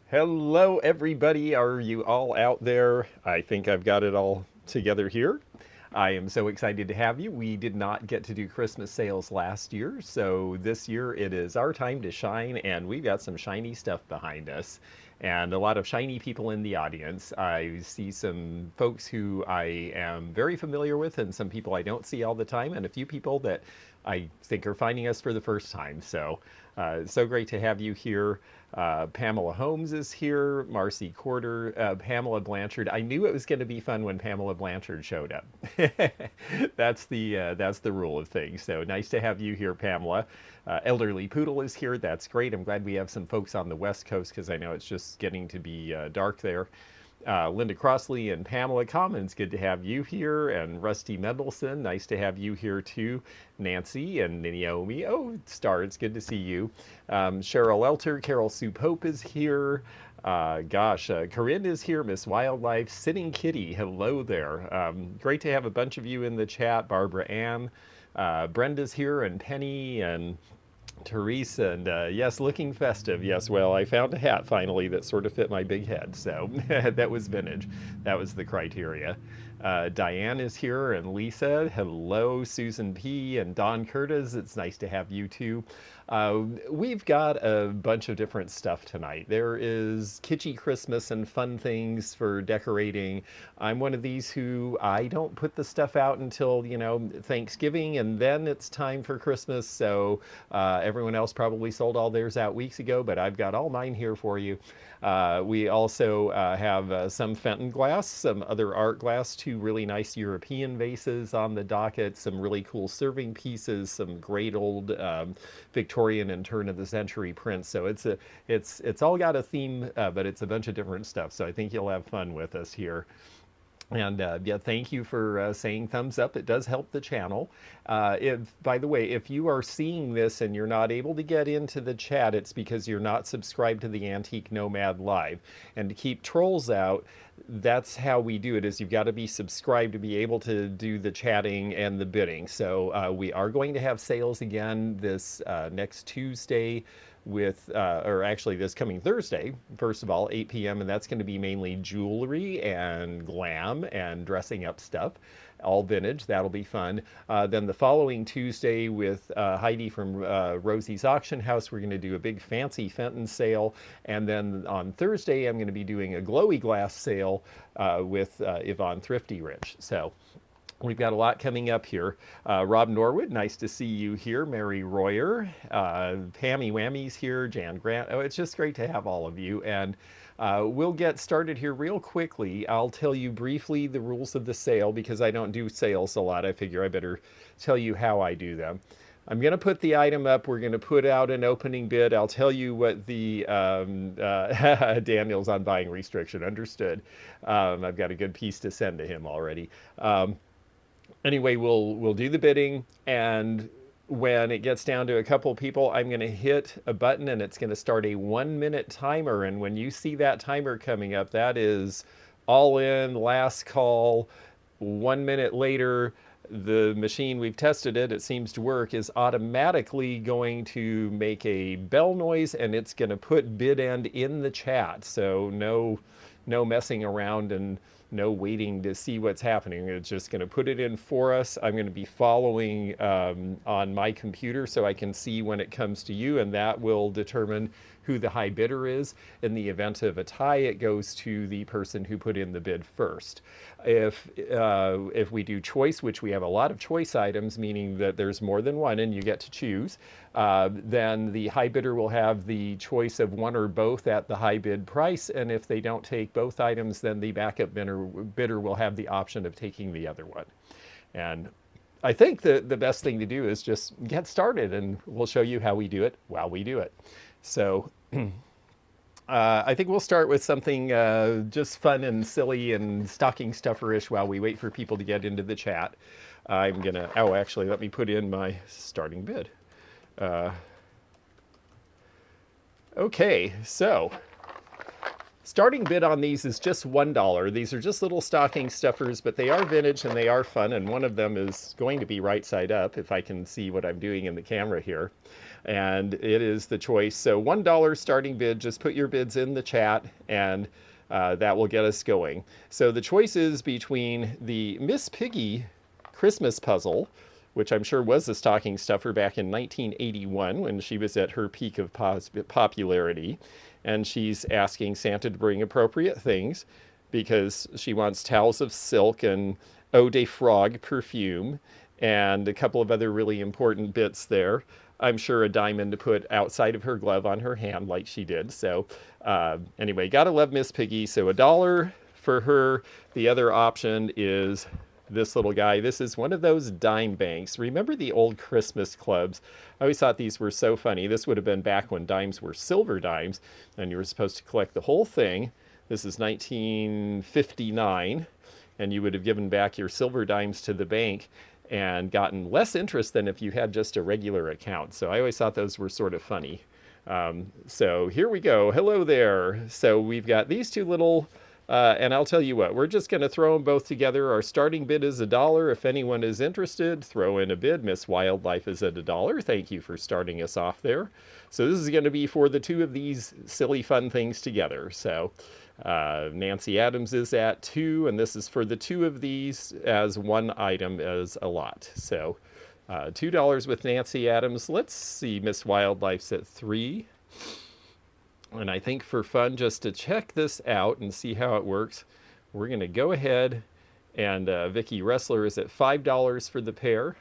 Hello, everybody. Are you all out there? I think I've got it all together here. I am so excited to have you. We did not get to do Christmas sales last year, so this year it is our time to shine, and we've got some shiny stuff behind us and a lot of shiny people in the audience. I see some folks who I am very familiar with and some people I don't see all the time, and a few people that I think are finding us for the first time. So great to have you here. Pamela Holmes is here, Marcy Corder, Pamela Blanchard. I knew it was going to be fun when Pamela Blanchard showed up. That's the rule of things. So nice to have you here, Pamela. Elderly Poodle is here. That's great. I'm glad we have some folks on the West Coast because I know it's just getting to be dark there. Linda Crossley and Pamela Commons, good to have you here. And Rusty Mendelson, nice to have you here too. Nancy and Naomi, oh, Star, it's good to see you. Cheryl Elter, Carol Sue Pope is here. Corinne is here. Miss Wildlife, Sitting Kitty, hello there. Great to have a bunch of you in the chat. Barbara Ann, Brenda's here, and Penny, and Teresa, and yes, looking festive. Yes, well, I found a hat finally that sort of fit my big head, so that was vintage. That was the criteria. Diane is here, and Lisa. Hello, Susan P. and Don Curtis. It's nice to have you too. We've got a bunch of different stuff tonight. There is kitschy Christmas and fun things for decorating. I'm one of these who I don't put the stuff out until, Thanksgiving, and then it's time for Christmas. So everyone else probably sold all theirs out weeks ago, but I've got all mine here for you. We also have some Fenton glass, some other art glass, two really nice European vases on the docket, some really cool serving pieces, some great old Victorian and turn of the century prints. So it's all got a theme, but it's a bunch of different stuff. So I think you'll have fun with us here. And yeah, thank you for saying thumbs up. It does help the channel. By the way, if you are seeing this and you're not able to get into the chat, it's because you're not subscribed to the Antique Nomad Live. And to keep trolls out, that's how we do it, is you've got to be subscribed to be able to do the chatting and the bidding. So we are going to have sales again this next Tuesday or actually this coming Thursday, first of all, 8 p.m., and that's going to be mainly jewelry and glam and dressing up stuff, all vintage. That'll be fun. Then the following Tuesday with Heidi from Rosie's Auction House, we're going to do a big fancy Fenton sale. And then on Thursday, I'm going to be doing a glowy glass sale with Yvonne Thrifty Rich. So we've got a lot coming up here. Rob Norwood, nice to see you here. Mary Royer, Pammy Whammy's here. Jan Grant. Oh, it's just great to have all of you. And we'll get started here real quickly. I'll tell you briefly the rules of the sale because I don't do sales a lot. I figure I better tell you how I do them. I'm going to put the item up. We're going to put out an opening bid. I'll tell you what the Daniel's on buying restriction. Understood. I've got a good piece to send to him already. Anyway, we'll do the bidding, and when it gets down to a couple people, I'm going to hit a button and it's going to start a 1-minute timer. And when you see that timer coming up, that is all in, last call. 1 minute later, the machine, we've tested it, it seems to work, is automatically going to make a bell noise, and it's going to put bid end in the chat. So no messing around and no waiting to see what's happening. It's just going to put it in for us. I'm going to be following on my computer so I can see when it comes to you, and that will determine who the high bidder is. In the event of a tie, it goes to the person who put in the bid first. If we do choice, which we have a lot of choice items, meaning that there's more than one and you get to choose, then the high bidder will have the choice of one or both at the high bid price. And if they don't take both items, then the backup bidder will have the option of taking the other one. And I think the best thing to do is just get started, and we'll show you how we do it while we do it. So I think we'll start with something just fun and silly and stocking stufferish while we wait for people to get into the chat. I'm gonna, actually, let me put in my starting bid. Okay, so Starting bid on these is just $1. These are just little stocking stuffers, but they are vintage and they are fun, and one of them is going to be right side up, if I can see what I'm doing in the camera here. And it is the choice. So $1 starting bid, just put your bids in the chat, and that will get us going. So the choice is between the Miss Piggy Christmas puzzle, which I'm sure was a stocking stuffer back in 1981 when she was at her peak of popularity. And she's asking Santa to bring appropriate things because she wants towels of silk and eau de frog perfume and a couple of other really important bits there. I'm sure a diamond to put outside of her glove on her hand like she did. So anyway, gotta love Miss Piggy. So $1 for her. The other option is this little guy. This is one of those dime banks. Remember the old Christmas clubs? I always thought these were so funny. This would have been back when dimes were silver dimes and you were supposed to collect the whole thing. This is 1959, and you would have given back your silver dimes to the bank and gotten less interest than if you had just a regular account. So I always thought those were sort of funny. So here we go. Hello there. So we've got these two little and I'll tell you what, we're just going to throw them both together. Our starting bid is $1. If anyone is interested, throw in a bid. Miss Wildlife is at $1. Thank you for starting us off there. So this is going to be for the two of these silly fun things together. So Nancy Adams is at $2, and this is for the two of these as one item as a lot. So $2 with Nancy Adams. Let's see, Miss Wildlife's at $3. And I think for fun, just to check this out and see how it works, we're going to go ahead and Vicky Wrestler is at $5 for the pair.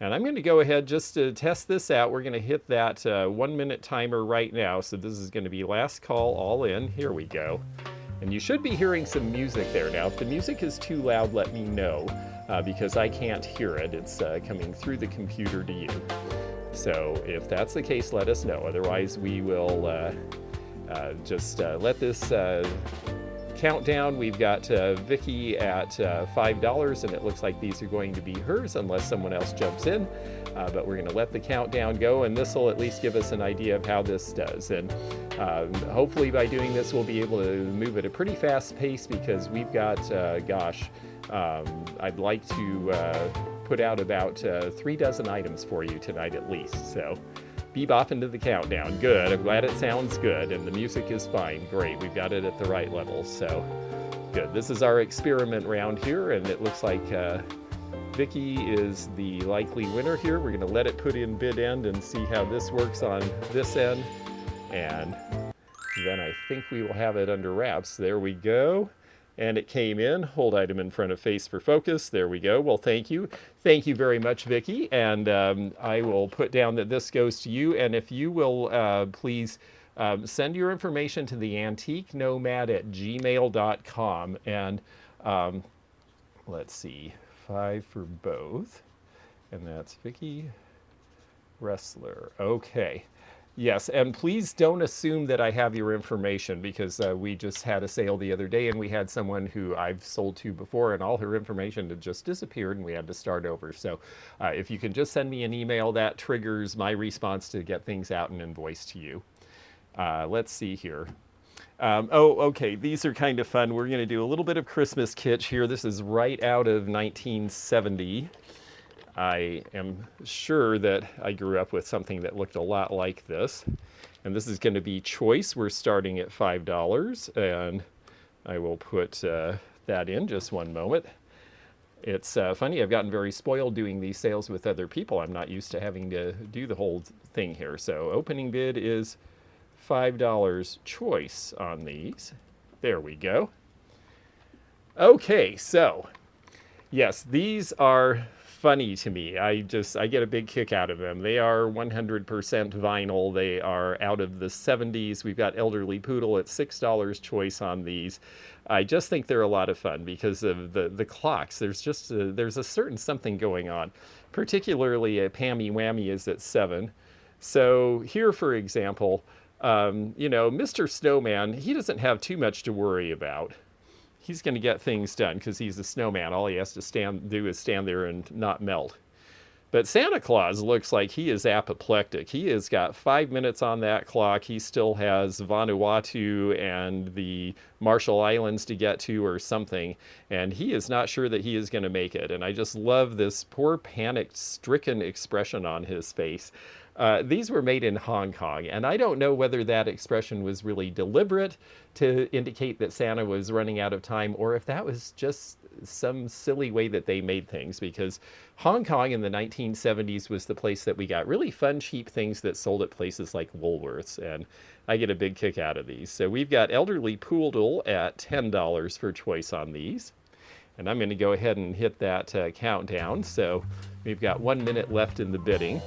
And I'm going to go ahead just to test this out. We're going to hit that 1 minute timer right now. So this is going to be last call all in. Here we go. And you should be hearing some music there. Now, if the music is too loud, let me know because I can't hear it. It's coming through the computer to you. So if that's the case, let us know. Otherwise, we will just let this count down. We've got Vicky at $5, and it looks like these are going to be hers unless someone else jumps in. But we're going to let the countdown go, and this will at least give us an idea of how this does. And hopefully by doing this, we'll be able to move at a pretty fast pace because we've got, I'd like to put out about 3 dozen items for you tonight at least. So bebop into the countdown. Good. I'm glad it sounds good and the music is fine. Great. We've got it at the right level. So good. This is our experiment round here, and it looks like Vicky is the likely winner here. We're going to let it put in bid end and see how this works on this end. And then I think we will have it under wraps. There we go. And it came in. Hold item in front of face for focus. There we go. Well, thank you. Thank you very much, Vicky. And I will put down that this goes to you. And if you will please send your information to the Antique Nomad at gmail.com. And let's see, 5 for both. And that's Vicky Wrestler. Okay. Yes, and please don't assume that I have your information because we just had a sale the other day and we had someone who I've sold to before and all her information had just disappeared and we had to start over. So if you can just send me an email, that triggers my response to get things out and invoice to you. Let's see here. Okay, these are kind of fun. We're going to do a little bit of Christmas kitsch here. This is right out of 1970. I am sure that I grew up with something that looked a lot like this. And this is going to be choice. We're starting at $5. And I will put that in just one moment. It's funny, I've gotten very spoiled doing these sales with other people. I'm not used to having to do the whole thing here. So opening bid is $5 choice on these. There we go. Okay, so yes, these are funny to me. I get a big kick out of them. They are 100% vinyl. They are out of the 70s. We've got Elderly Poodle at $6 choice on these. I just think they're a lot of fun because of the clocks. There's a certain something going on. Particularly a Pammy Whammy is at $7. So here, for example, you know, Mr. Snowman, he doesn't have too much to worry about. He's going to get things done because he's a snowman. All he has to do is stand there and not melt. But Santa Claus looks like he is apoplectic. He has got 5 minutes on that clock. He still has Vanuatu and the Marshall Islands to get to or something. And he is not sure that he is going to make it. And I just love this poor panicked, stricken expression on his face. These were made in Hong Kong, and I don't know whether that expression was really deliberate to indicate that Santa was running out of time, or if that was just some silly way that they made things, because Hong Kong in the 1970s was the place that we got really fun, cheap things that sold at places like Woolworths, and I get a big kick out of these. So we've got Elderly Poodle at $10 for choice on these. And I'm going to go ahead and hit that countdown. So we've got 1 minute left in the bidding.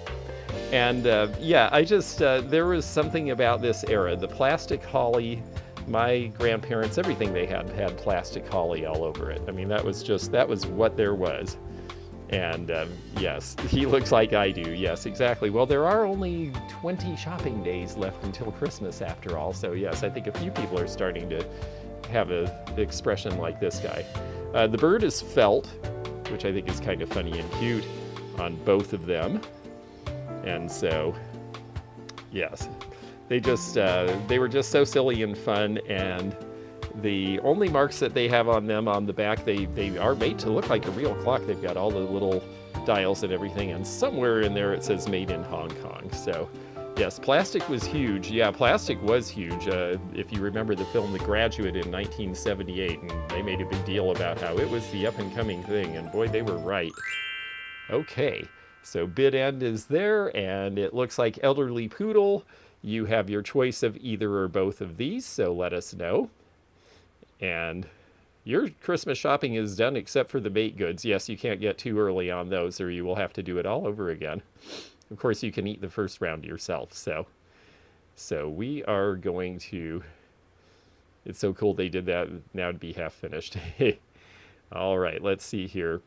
And yeah, I just, there was something about this era. The plastic holly, my grandparents, everything they had plastic holly all over it. I mean, that was what there was. And yes, he looks like I do. Yes, exactly. Well, there are only 20 shopping days left until Christmas after all. So yes, I think a few people are starting to have an expression like this guy. The bird is felt, which I think is kind of funny and cute on both of them. And so, yes, they were just so silly and fun, and the only marks that they have on them on the back, they are made to look like a real clock. They've got all the little dials and everything, and somewhere in there it says made in Hong Kong. So, yes, plastic was huge. Yeah, plastic was huge. If you remember the film The Graduate in 1978, and they made a big deal about how it was the up-and-coming thing, and boy, they were right. Okay. So bid end is there, and it looks like Elderly Poodle. You have your choice of either or both of these, so let us know. And your Christmas shopping is done except for the baked goods. Yes, you can't get too early on those, or you will have to do it all over again. Of course, you can eat the first round yourself. So we are going to... It's so cool they did that. Now it'd be half finished. All right, let's see here.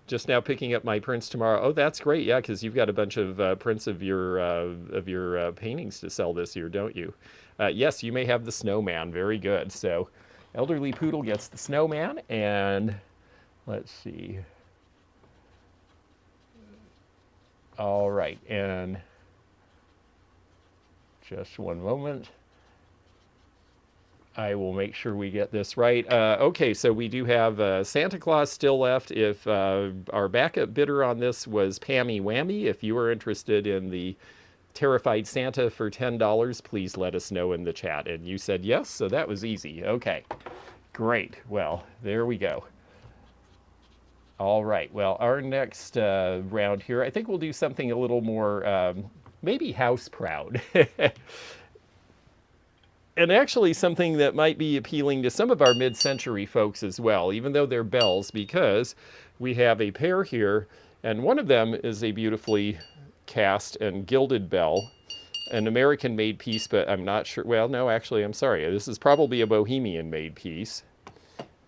Just now picking up my prints tomorrow. Oh, that's great. Yeah, because you've got a bunch of prints of your paintings to sell this year, don't you? Yes, you may have the snowman. Very good. So Elderly Poodle gets the snowman, and let's see. All right, and just one moment. I will make sure we get this right. Okay, so we do have Santa Claus still left. If our backup bidder on this was Pammy Whammy, if you are interested in the Terrified Santa for $10, please let us know in the chat. And you said yes, so that was easy. Okay, great. Well, there we go. All right, well, our next round here, I think we'll do something a little more, maybe house proud. And actually something that might be appealing to some of our mid-century folks as well, even though they're bells, because we have a pair here, and one of them is a beautifully cast and gilded bell, an American-made piece, but I'm not sure. Well, no, actually, I'm sorry. This is probably a Bohemian-made piece.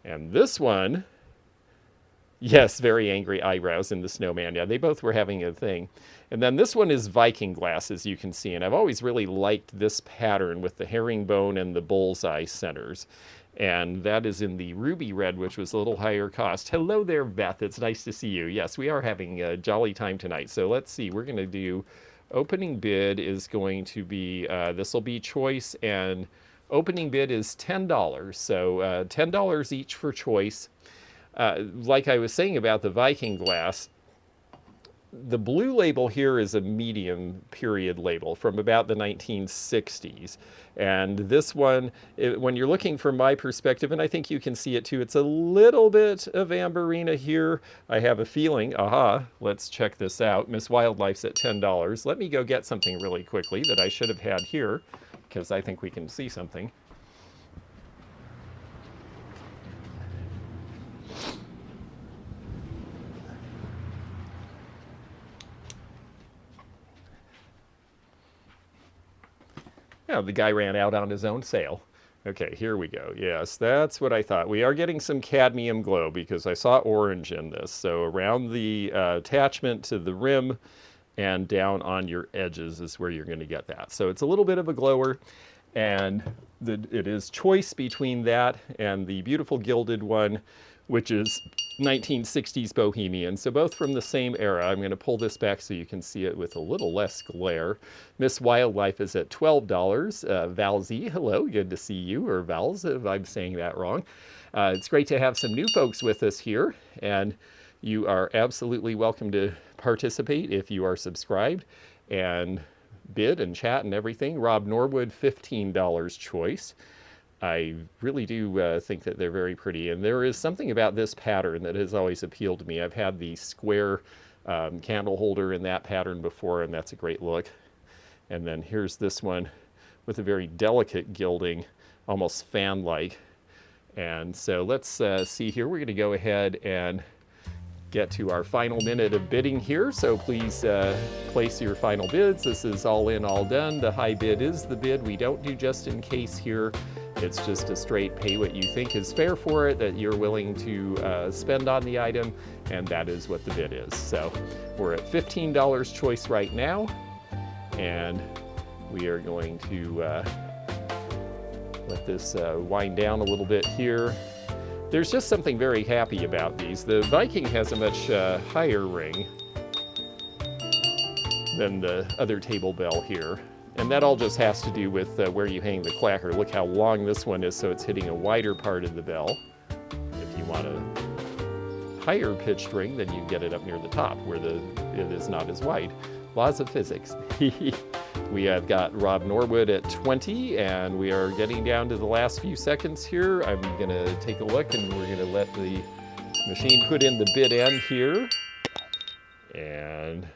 And this one, yes, very angry eyebrows in the snowman. Yeah, they both were having a thing. And then this one is Viking glass, as you can see. And I've always really liked this pattern with the herringbone and the bullseye centers. And that is in the ruby red, which was a little higher cost. Hello there, Beth. It's nice to see you. Yes, we are having a jolly time tonight. So let's see. We're going to do opening bid is going to be, this will be choice, and opening bid is $10. So $10 each for choice. Like I was saying about the Viking glass, the blue label here is a medium period label from about the 1960s. And this one, when you're looking from my perspective, and I think you can see it too, it's a little bit of Amberina here. I have a feeling, let's check this out. Miss Wildlife's at $10. Let me go get something really quickly that I should have had here, because I think we can see something. Yeah, the guy ran out on his own sale. Okay, here we go. Yes, that's what I thought. We are getting some cadmium glow because I saw orange in this. So around the attachment to the rim and down on your edges is where you're going to get that. So it's a little bit of a glower, and it is choice between that and the beautiful gilded one, which is 1960s Bohemian. So both from the same era. I'm going to pull this back so you can see it with a little less glare. Miss Wildlife is at $12. Valzy, hello, good to see you, or Vals, if I'm saying that wrong. It's great to have some new folks with us here, and you are absolutely welcome to participate if you are subscribed and bid and chat and everything. Rob Norwood, $15 choice. I really do think that they're very pretty, and there is something about this pattern that has always appealed to me. I've had the square candle holder in that pattern before, and that's a great look. And then here's this one with a very delicate gilding, almost fan-like. And so let's see here. We're going to go ahead and get to our final minute of bidding here. So please place your final bids. This is all in, all done. The high bid is the bid. We don't do just in case here. It's just a straight pay what you think is fair for it, that you're willing to spend on the item, and that is what the bid is. So we're at $15 choice right now, and we are going to let this wind down a little bit here. There's just something very happy about these. The Viking has a much higher ring than the other table bell here. And that all just has to do with where you hang the clacker. Look how long this one is, so it's hitting a wider part of the bell. If you want a higher pitched ring, then you get it up near the top where it is not as wide. Laws of physics. We have got Rob Norwood at 20, and we are getting down to the last few seconds here. I'm gonna take a look, and we're gonna let the machine put in the bid end here. And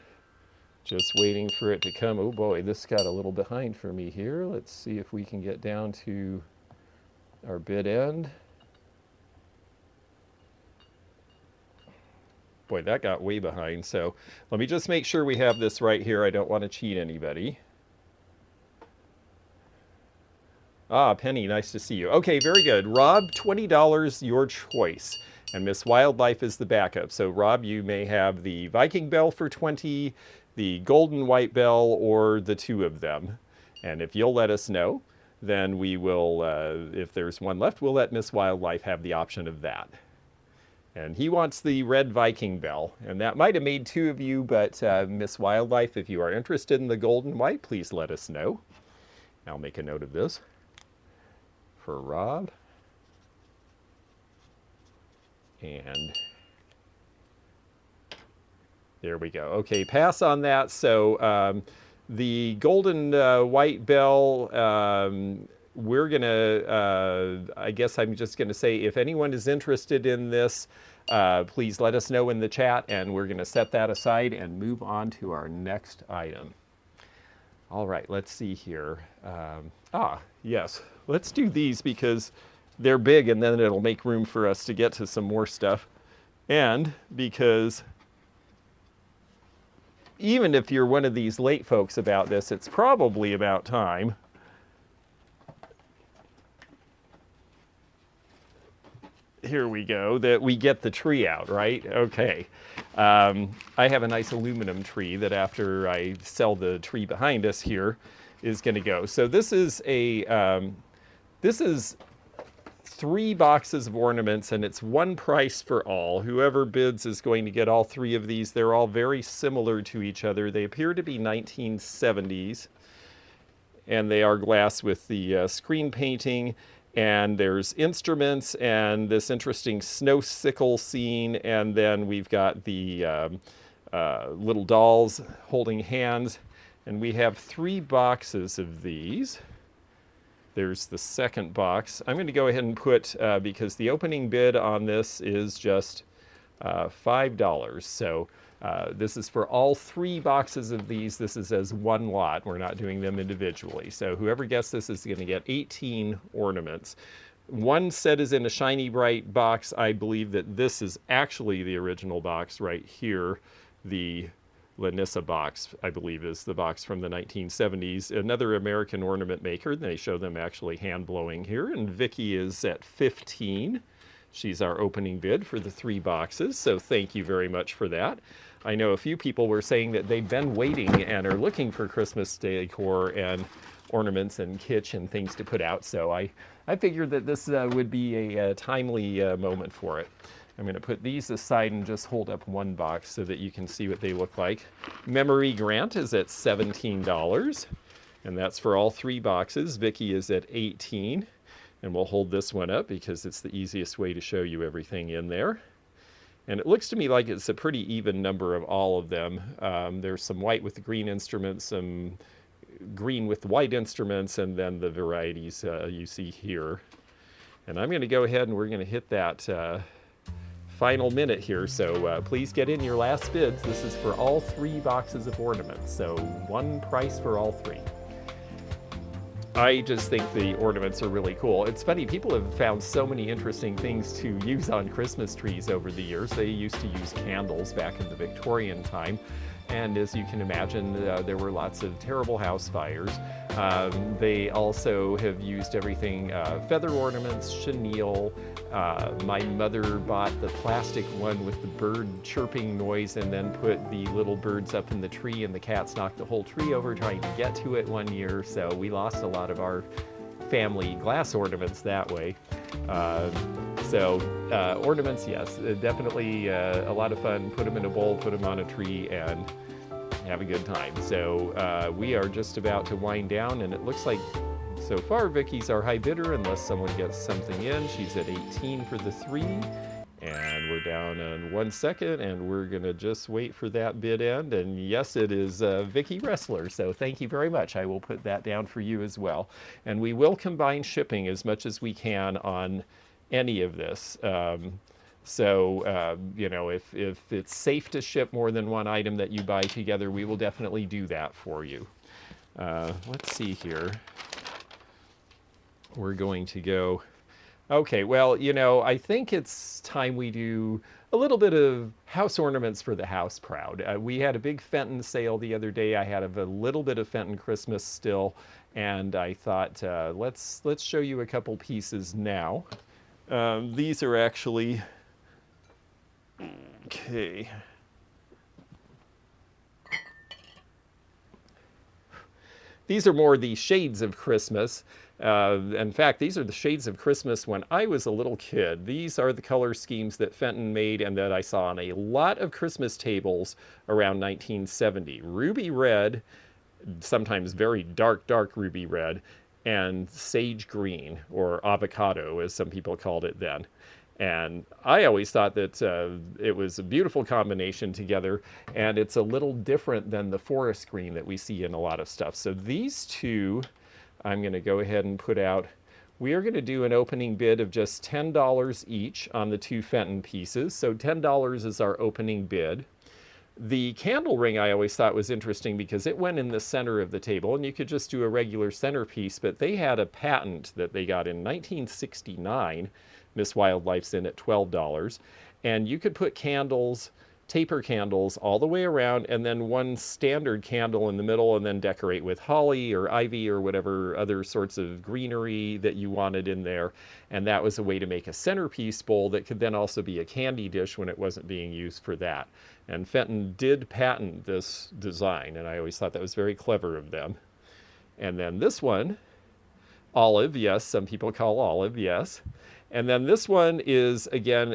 just waiting for it to come. Oh boy, this got a little behind for me here. Let's see if we can get down to our bid end. Boy, that got way behind. So let me just make sure we have this right here. I don't want to cheat anybody. Ah, Penny, nice to see you. Okay, very good. Rob, $20, your choice. And Miss Wildlife is the backup. So Rob, you may have the Viking bell for 20, the golden white bell, or the two of them. And if you'll let us know, then we will, if there's one left, we'll let Miss Wildlife have the option of that. And he wants the red Viking bell. And that might have made two of you, but Miss Wildlife, if you are interested in the golden white, please let us know. I'll make a note of this for Rob. And there we go. Okay, pass on that. So the golden white bell, we're gonna, I guess I'm just gonna say, if anyone is interested in this, please let us know in the chat, and we're gonna set that aside and move on to our next item. All right, let's see here. Yes, let's do these because they're big, and then it'll make room for us to get to some more stuff. And because even if you're one of these late folks about this, it's probably about time. Here we go, that we get the tree out, right? Okay. I have a nice aluminum tree that after I sell the tree behind us here is going to go. So this is a, this is 3 boxes of ornaments, and it's one price for all. Whoever bids is going to get all 3 of these. They're all very similar to each other. They appear to be 1970s, and they are glass with the screen painting, and there's instruments and this interesting snow sickle scene, and then we've got the little dolls holding hands, and we have 3 boxes of these. There's the second box. I'm going to go ahead and put, because the opening bid on this is just $5. So this is for all 3 boxes of these. This is as one lot. We're not doing them individually. So whoever gets this is going to get 18 ornaments. One set is in a shiny bright box. I believe that this is actually the original box right here. The Lanissa box, I believe, is the box from the 1970s. Another American ornament maker. They show them actually hand blowing here. And Vicky is at 15. She's our opening bid for the 3 boxes. So thank you very much for that. I know a few people were saying that they've been waiting and are looking for Christmas decor and ornaments and kitsch and things to put out. So I figured that this would be a timely moment for it. I'm going to put these aside and just hold up one box so that you can see what they look like. Memory Grant is at $17, and that's for all 3 boxes. Vicky is at $18, and we'll hold this one up because it's the easiest way to show you everything in there. And it looks to me like it's a pretty even number of all of them. There's some white with the green instruments, some green with the white instruments, and then the varieties you see here. And I'm going to go ahead and we're going to hit that final minute here, so please get in your last bids. This is for all 3 boxes of ornaments, so one price for all 3. I just think the ornaments are really cool. It's funny, people have found so many interesting things to use on Christmas trees over the years. They used to use candles back in the Victorian time, and as you can imagine, there were lots of terrible house fires. They also have used everything, feather ornaments, chenille. My mother bought the plastic one with the bird chirping noise and then put the little birds up in the tree, and the cats knocked the whole tree over trying to get to it one year, so we lost a lot of our family glass ornaments that way. Ornaments, yes, definitely a lot of fun. Put them in a bowl, put them on a tree, and have a good time. So we are just about to wind down, and it looks like so far Vicky's our high bidder unless someone gets something in. She's at 18 for the 3, and we're down in 1 second, and we're gonna just wait for that bid end. And yes, it is Vicky Wrestler, so thank you very much. I will put that down for you as well. And we will combine shipping as much as we can on any of this. You know, if it's safe to ship more than one item that you buy together, we will definitely do that for you. Let's see here. We're going to go, okay, well, you know, I think it's time we do a little bit of house ornaments for the house proud. We had a big Fenton sale the other day. I had a little bit of Fenton Christmas still, and I thought, let's show you a couple pieces now. These are actually, okay. These are more the shades of Christmas. In fact, these are the shades of Christmas when I was a little kid. These are the color schemes that Fenton made and that I saw on a lot of Christmas tables around 1970. Ruby red, sometimes very dark, dark ruby red, and sage green, or avocado, as some people called it then. And I always thought that it was a beautiful combination together, and it's a little different than the forest green that we see in a lot of stuff. So these two, I'm going to go ahead and put out. We are going to do an opening bid of just $10 each on the 2 Fenton pieces. So $10 is our opening bid. The candle ring I always thought was interesting because it went in the center of the table, and you could just do a regular centerpiece, but they had a patent that they got in 1969. Miss Wildlife's in at $12, and you could put candles, taper candles all the way around, and then one standard candle in the middle, and then decorate with holly or ivy or whatever other sorts of greenery that you wanted in there. And that was a way to make a centerpiece bowl that could then also be a candy dish when it wasn't being used for that. And Fenton did patent this design, and I always thought that was very clever of them. And then this one, olive, yes, some people call olive, yes. And then this one is, again,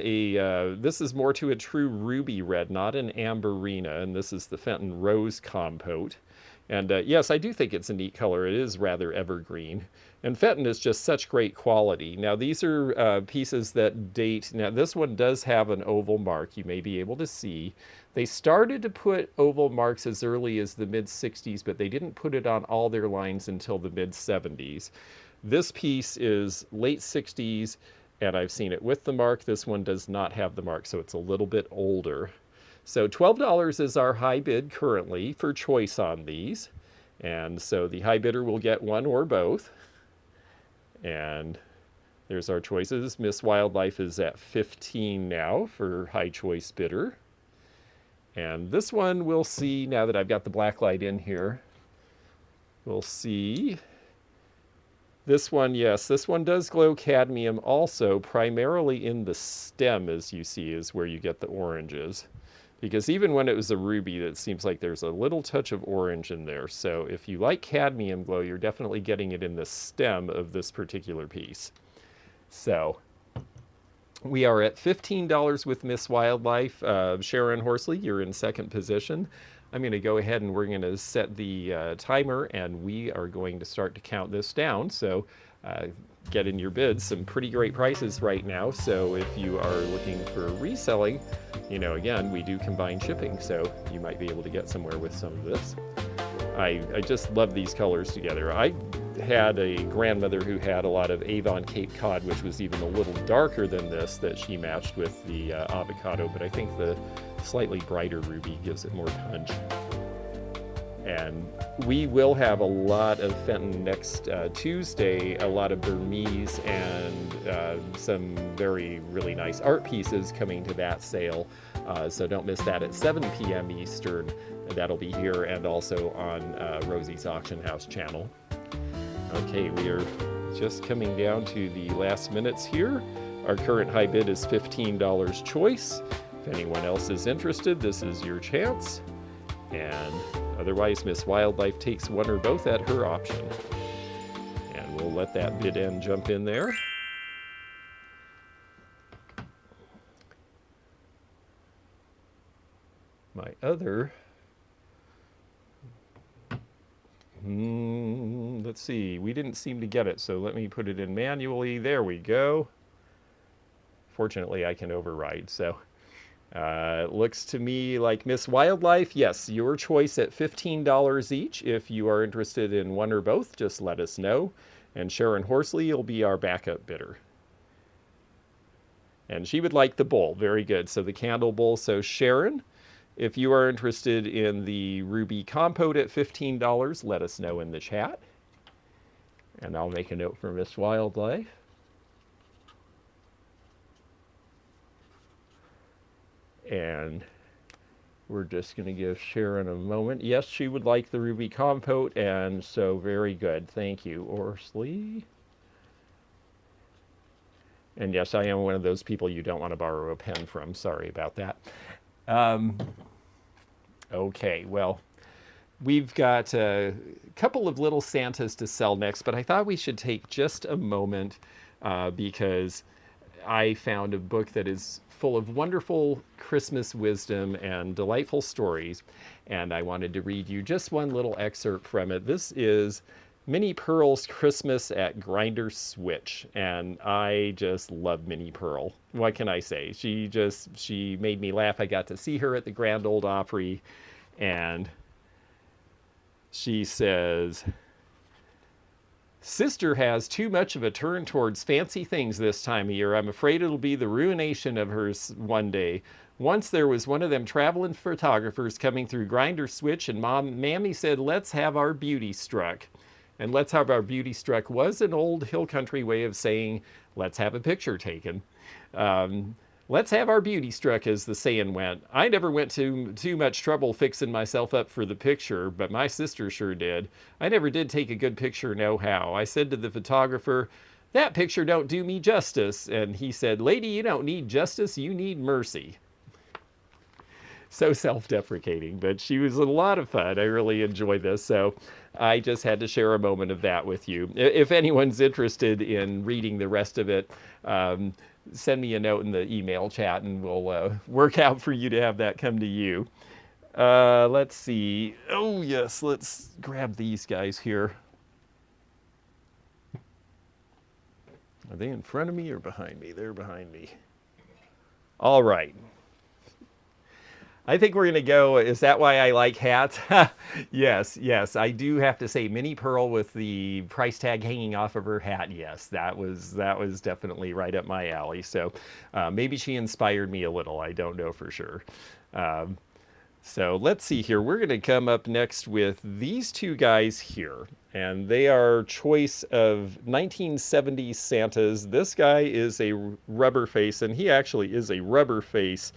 this is more to a true ruby red, not an amberina, and this is the Fenton Rose Compote. And yes, I do think it's a neat color. It is rather evergreen. And Fenton is just such great quality. Now, these are pieces that date. Now, this one does have an oval mark. You may be able to see. They started to put oval marks as early as the mid-60s, but they didn't put it on all their lines until the mid-70s. This piece is late 60s, and I've seen it with the mark. This one does not have the mark, so it's a little bit older. So $12 is our high bid currently for choice on these. And so the high bidder will get one or both. And there's our choices. Miss Wildlife is at 15 now for high choice bidder. And this one we'll see, now that I've got the black light in here, we'll see. This one, yes, this one does glow cadmium also, primarily in the stem, as you see, is where you get the oranges. Because even when it was a ruby, it seems like there's a little touch of orange in there. So if you like cadmium glow, you're definitely getting it in the stem of this particular piece. So We are at $15 with Miss Wildlife. Sharon Horsley, you're in second position. I'm going to go ahead and we're going to set the timer, and we are going to start to count this down. So get in your bids. Some pretty great prices right now. So if you are looking for reselling, you know, again, we do combine shipping, so you might be able to get somewhere with some of this. I just love these colors together. I had a grandmother who had a lot of Avon Cape Cod, which was even a little darker than this, that she matched with the avocado, but I think the slightly brighter ruby gives it more punch. And we will have a lot of Fenton next Tuesday, a lot of Burmese and some really nice art pieces coming to that sale. So don't miss that at 7 p.m. Eastern. That'll be here and also on Rosie's Auction House channel. Okay, we are just coming down to the last minutes here. Our current high bid is $15 choice. If anyone else is interested, this is your chance. And otherwise, Miss Wildlife takes one or both at her option. And we'll let that bid end jump in there. My other... let's see, we didn't seem to get it, so let me put it in manually. There we go. Fortunately, I can override, so it looks to me like Miss Wildlife, yes, your choice at $15 each. If you are interested in one or both, just let us know. And Sharon Horsley will be our backup bidder. And she would like the bowl. Very good. So the candle bowl. So Sharon, if you are interested in the Ruby Compote at $15, let us know in the chat. And I'll make a note for Miss Wildlife. And we're just going to give Sharon a moment. Yes, she would like the Ruby Compote, and so very good. Thank you, Orsley. And yes, I am one of those people you don't want to borrow a pen from. Sorry about that. Okay, well, we've got a couple of little Santas to sell next, but I thought we should take just a moment because I found a book that is full of wonderful Christmas wisdom and delightful stories, and I wanted to read you just one little excerpt from it. This is Minnie Pearl's Christmas at Grinder Switch, and I just love Minnie Pearl. What can I say? She made me laugh. I got to see her at the Grand Ole Opry, and she says, "Sister has too much of a turn towards fancy things this time of year. I'm afraid it'll be the ruination of hers one day. Once there was one of them traveling photographers coming through Grinder Switch, and Mammy said, 'Let's have our beauty struck.' And 'Let's have our beauty struck' was an old hill country way of saying, 'Let's have a picture taken.' Let's have our beauty struck," as the saying went. I never went to too much trouble fixing myself up for the picture, but my sister sure did. I never did take a good picture no how. I said to the photographer, "That picture don't do me justice." And he said, "Lady, you don't need justice, you need mercy." So self-deprecating, but she was a lot of fun. I really enjoyed this, so I just had to share a moment of that with you. If anyone's interested in reading the rest of it, send me a note in the email chat and we'll work out for you to have that come to you. Let's see. Oh, yes, let's grab these guys here. Are they in front of me or behind me? They're behind me. All right. I think we're going to go, is that why I like hats? Yes, I do have to say Minnie Pearl with the price tag hanging off of her hat. Yes, that was definitely right up my alley. So maybe she inspired me a little. I don't know for sure. So let's see here. We're going to come up next with these two guys here. And they are choice of 1970s Santas. This guy is a rubber face, and he actually is a rubber face.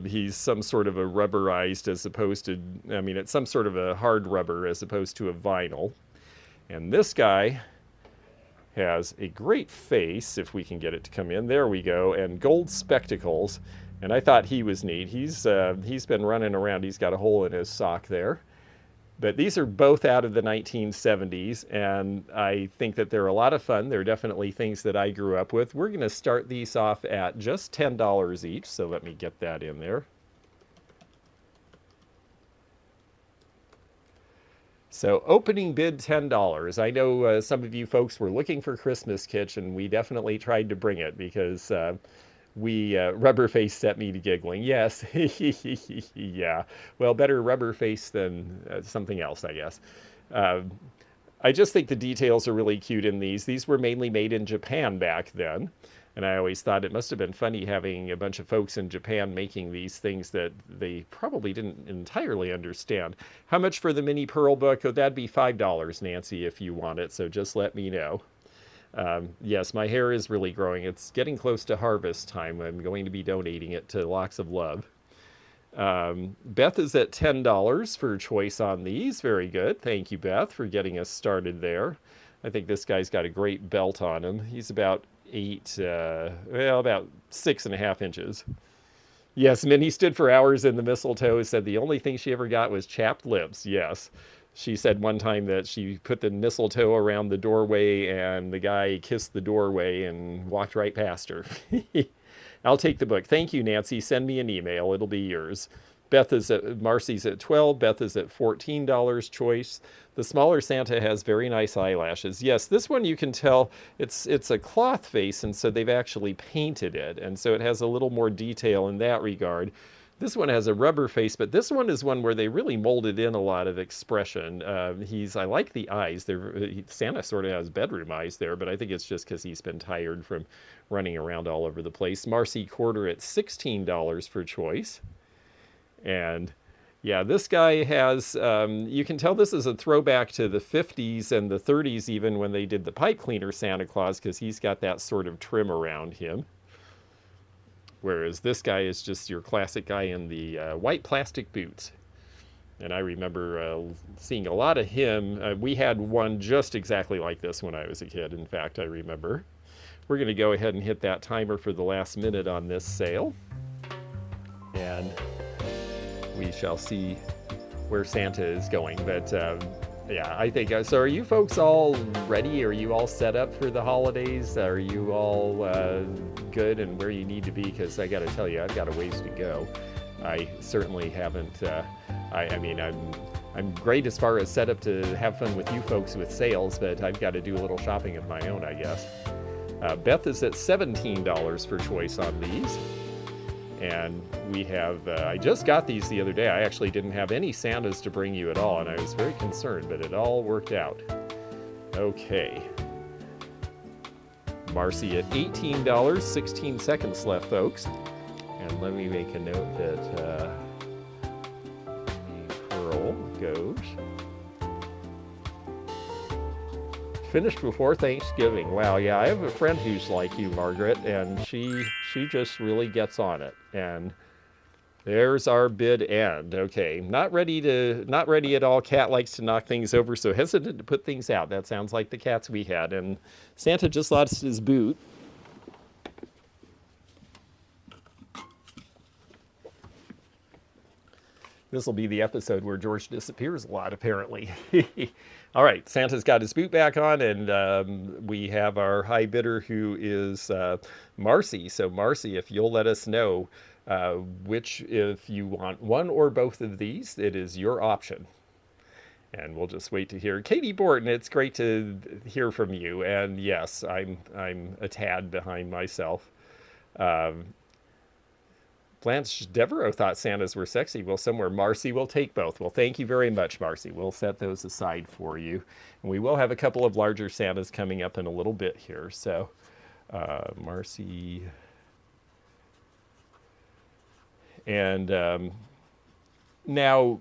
He's some sort of a rubberized as opposed to, I mean, it's some sort of a hard rubber as opposed to a vinyl. And this guy has a great face, if we can get it to come in. There we go. And gold spectacles. And I thought he was neat. He's been running around. He's got a hole in his sock there. But these are both out of the 1970s, and I think that they're a lot of fun. They're definitely things that I grew up with. We're going to start these off at just $10 each, so let me get that in there. So opening bid $10. I know some of you folks were looking for Christmas Kitsch, and we definitely tried to bring it because Rubberface set me to giggling. Yes, yeah. Well, better Rubberface than something else, I guess. I just think the details are really cute in these. These were mainly made in Japan back then. And I always thought it must have been funny having a bunch of folks in Japan making these things that they probably didn't entirely understand. How much for the mini Pearl book? Oh, that'd be $5, Nancy, if you want it. So just let me know. Yes, my hair is really growing. It's getting close to harvest time. I'm going to be donating it to Locks of Love. Beth is at $10 for choice on these. Very good. Thank you, Beth, for getting us started there. I think this guy's got a great belt on him. He's about about 6.5 inches. Yes, Minnie stood for hours in the mistletoe, said the only thing she ever got was chapped lips. Yes. She said one time that she put the mistletoe around the doorway and the guy kissed the doorway and walked right past her. I'll take the book. Thank you, Nancy. Send me an email. It'll be yours. Marcy's at 12. Beth is at $14 choice. The smaller Santa has very nice eyelashes. Yes, this one you can tell it's a cloth face, and so they've actually painted it, and so it has a little more detail in that regard. This one has a rubber face, but this one is one where they really molded in a lot of expression. I like the eyes. Santa sort of has bedroom eyes there, but I think it's just because he's been tired from running around all over the place. Marcy Quarter at $16 for choice. And yeah, this guy has, you can tell this is a throwback to the 50s and the 30s even when they did the pipe cleaner Santa Claus, because he's got that sort of trim around him. Whereas this guy is just your classic guy in the white plastic boots. And I remember seeing a lot of him. We had one just exactly like this when I was a kid. In fact, I remember. We're going to go ahead and hit that timer for the last minute on this sale. And we shall see where Santa is going. But yeah, I think, so are you folks all ready? Are you all set up for the holidays? Are you all good and where you need to be? Because I got to tell you, I've got a ways to go. I certainly haven't, I mean, I'm great as far as set up to have fun with you folks with sales, but I've got to do a little shopping of my own, I guess. Beth is at $17 for choice on these. And we have, I just got these the other day. I actually didn't have any Santas to bring you at all, and I was very concerned, but it all worked out. Okay. Marcy at $18, 16 seconds left, folks. And let me make a note that the Pearl goes. Finished before Thanksgiving. Wow, yeah, I have a friend who's like you, Margaret, and she just really gets on it. And there's our bid end. Okay, not ready at all. Cat likes to knock things over, so hesitant to put things out. That sounds like the cats we had. And Santa just lost his boot. This will be the episode where George disappears a lot, apparently. All right, Santa's got his boot back on, and we have our high bidder, who is Marcy. So Marcy, if you'll let us know if you want one or both of these, it is your option. And we'll just wait to hear. Katie Borton, it's great to hear from you. And yes, I'm a tad behind myself. Blanche Devereaux thought Santas were sexy. Well, somewhere Marcy will take both. Well, thank you very much, Marcy. We'll set those aside for you. And we will have a couple of larger Santas coming up in a little bit here. So, Marcy. And now,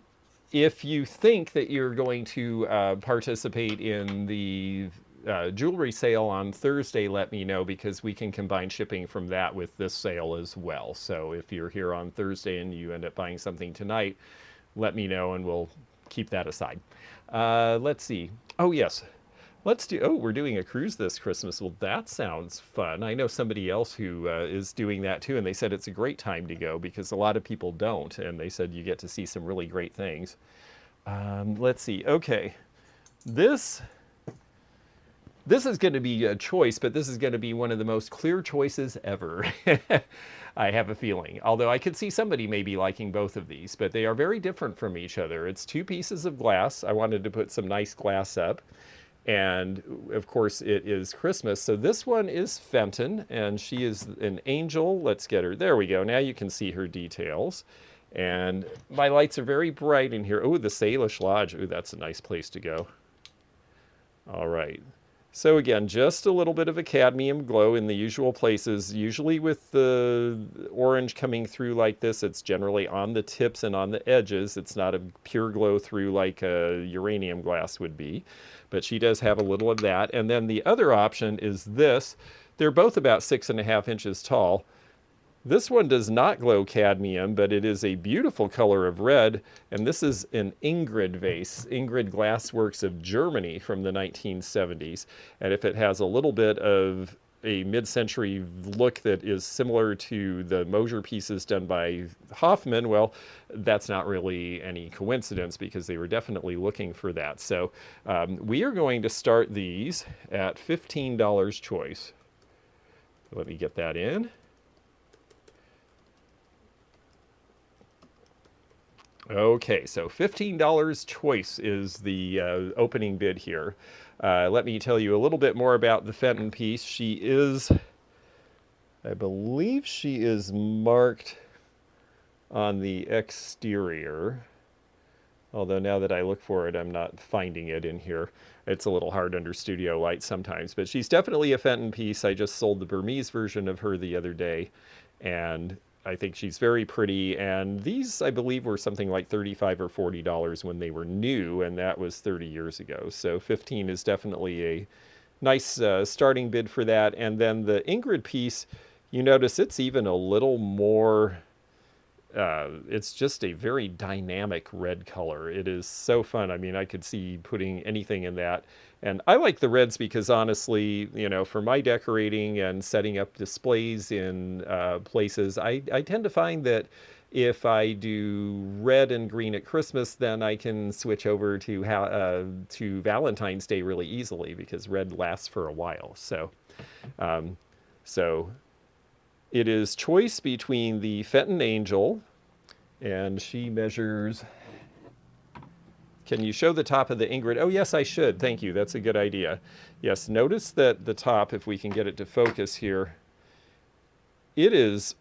if you think that you're going to participate in the jewelry sale on Thursday, let me know, because we can combine shipping from that with this sale as well. So if you're here on Thursday and you end up buying something tonight, let me know and we'll keep that aside. Let's see. Oh, yes. We're doing a cruise this Christmas. Well, that sounds fun. I know somebody else who is doing that too, and they said it's a great time to go because a lot of people don't, and they said you get to see some really great things. Let's see. Okay, this is going to be a choice, but this is going to be one of the most clear choices ever. I have a feeling. Although I could see somebody maybe liking both of these, but they are very different from each other. It's two pieces of glass. I wanted to put some nice glass up. And of course it is Christmas. So this one is Fenton, and she is an angel. Let's get her. There we go. Now you can see her details. And my lights are very bright in here. Oh, the Salish Lodge. Oh, that's a nice place to go. All right. So again, just a little bit of a cadmium glow in the usual places. Usually with the orange coming through like this, it's generally on the tips and on the edges. It's not a pure glow through like a uranium glass would be. But she does have a little of that. And then the other option is this. They're both about 6.5 inches tall. This one does not glow cadmium, but it is a beautiful color of red, and this is an Ingrid vase, Ingrid Glassworks of Germany from the 1970s. And if it has a little bit of a mid-century look that is similar to the Mosier pieces done by Hoffman, well, that's not really any coincidence because they were definitely looking for that. So we are going to start these at $15 choice. Let me get that in. Okay, so $15 choice is the opening bid here. Let me tell you a little bit more about the Fenton piece. She is, I believe she is marked on the exterior. Although now that I look for it, I'm not finding it in here. It's a little hard under studio light sometimes, but she's definitely a Fenton piece. I just sold the Burmese version of her the other day, and I think she's very pretty, and these, I believe, were something like $35 or $40 when they were new, and that was 30 years ago. So 15 is definitely a nice starting bid for that. And then the Ingrid piece, you notice it's even a little more, it's just a very dynamic red color. It is so fun. I mean, I could see putting anything in that. And I like the reds because honestly, you know, for my decorating and setting up displays in places, I tend to find that if I do red and green at Christmas, then I can switch over to Valentine's Day really easily because red lasts for a while. So, it is choice between the Fenton Angel, and she measures. Can you show the top of the Ingrid? Oh, yes, I should. Thank you. That's a good idea. Yes, notice that the top, if we can get it to focus here, it is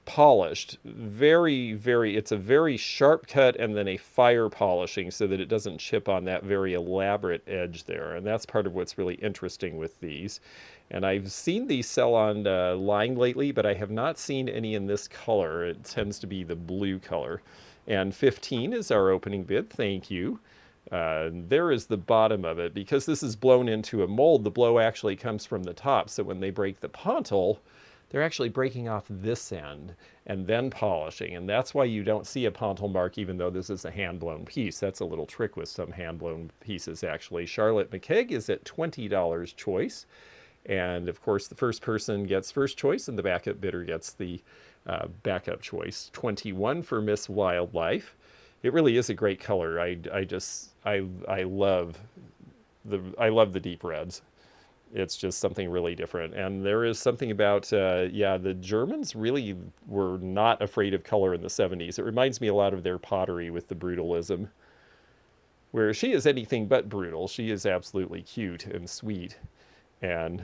polished. Very, very, it's a very sharp cut and then a fire polishing so that it doesn't chip on that very elaborate edge there. And that's part of what's really interesting with these. And I've seen these sell on line lately, but I have not seen any in this color. It tends to be the blue color. And 15 is our opening bid. Thank you. There is the bottom of it. Because this is blown into a mold, the blow actually comes from the top. So when they break the pontil, they're actually breaking off this end and then polishing. And that's why you don't see a pontil mark, even though this is a hand-blown piece. That's a little trick with some hand-blown pieces, actually. Charlotte McKegg is at $20 choice. And, of course, the first person gets first choice, and the backup bidder gets the backup choice. 21 for Miss Wildlife. It really is a great color. I love the deep reds. It's just something really different. And there is something about, the Germans really were not afraid of color in the 70s. It reminds me a lot of their pottery with the brutalism, where she is anything but brutal. She is absolutely cute and sweet. And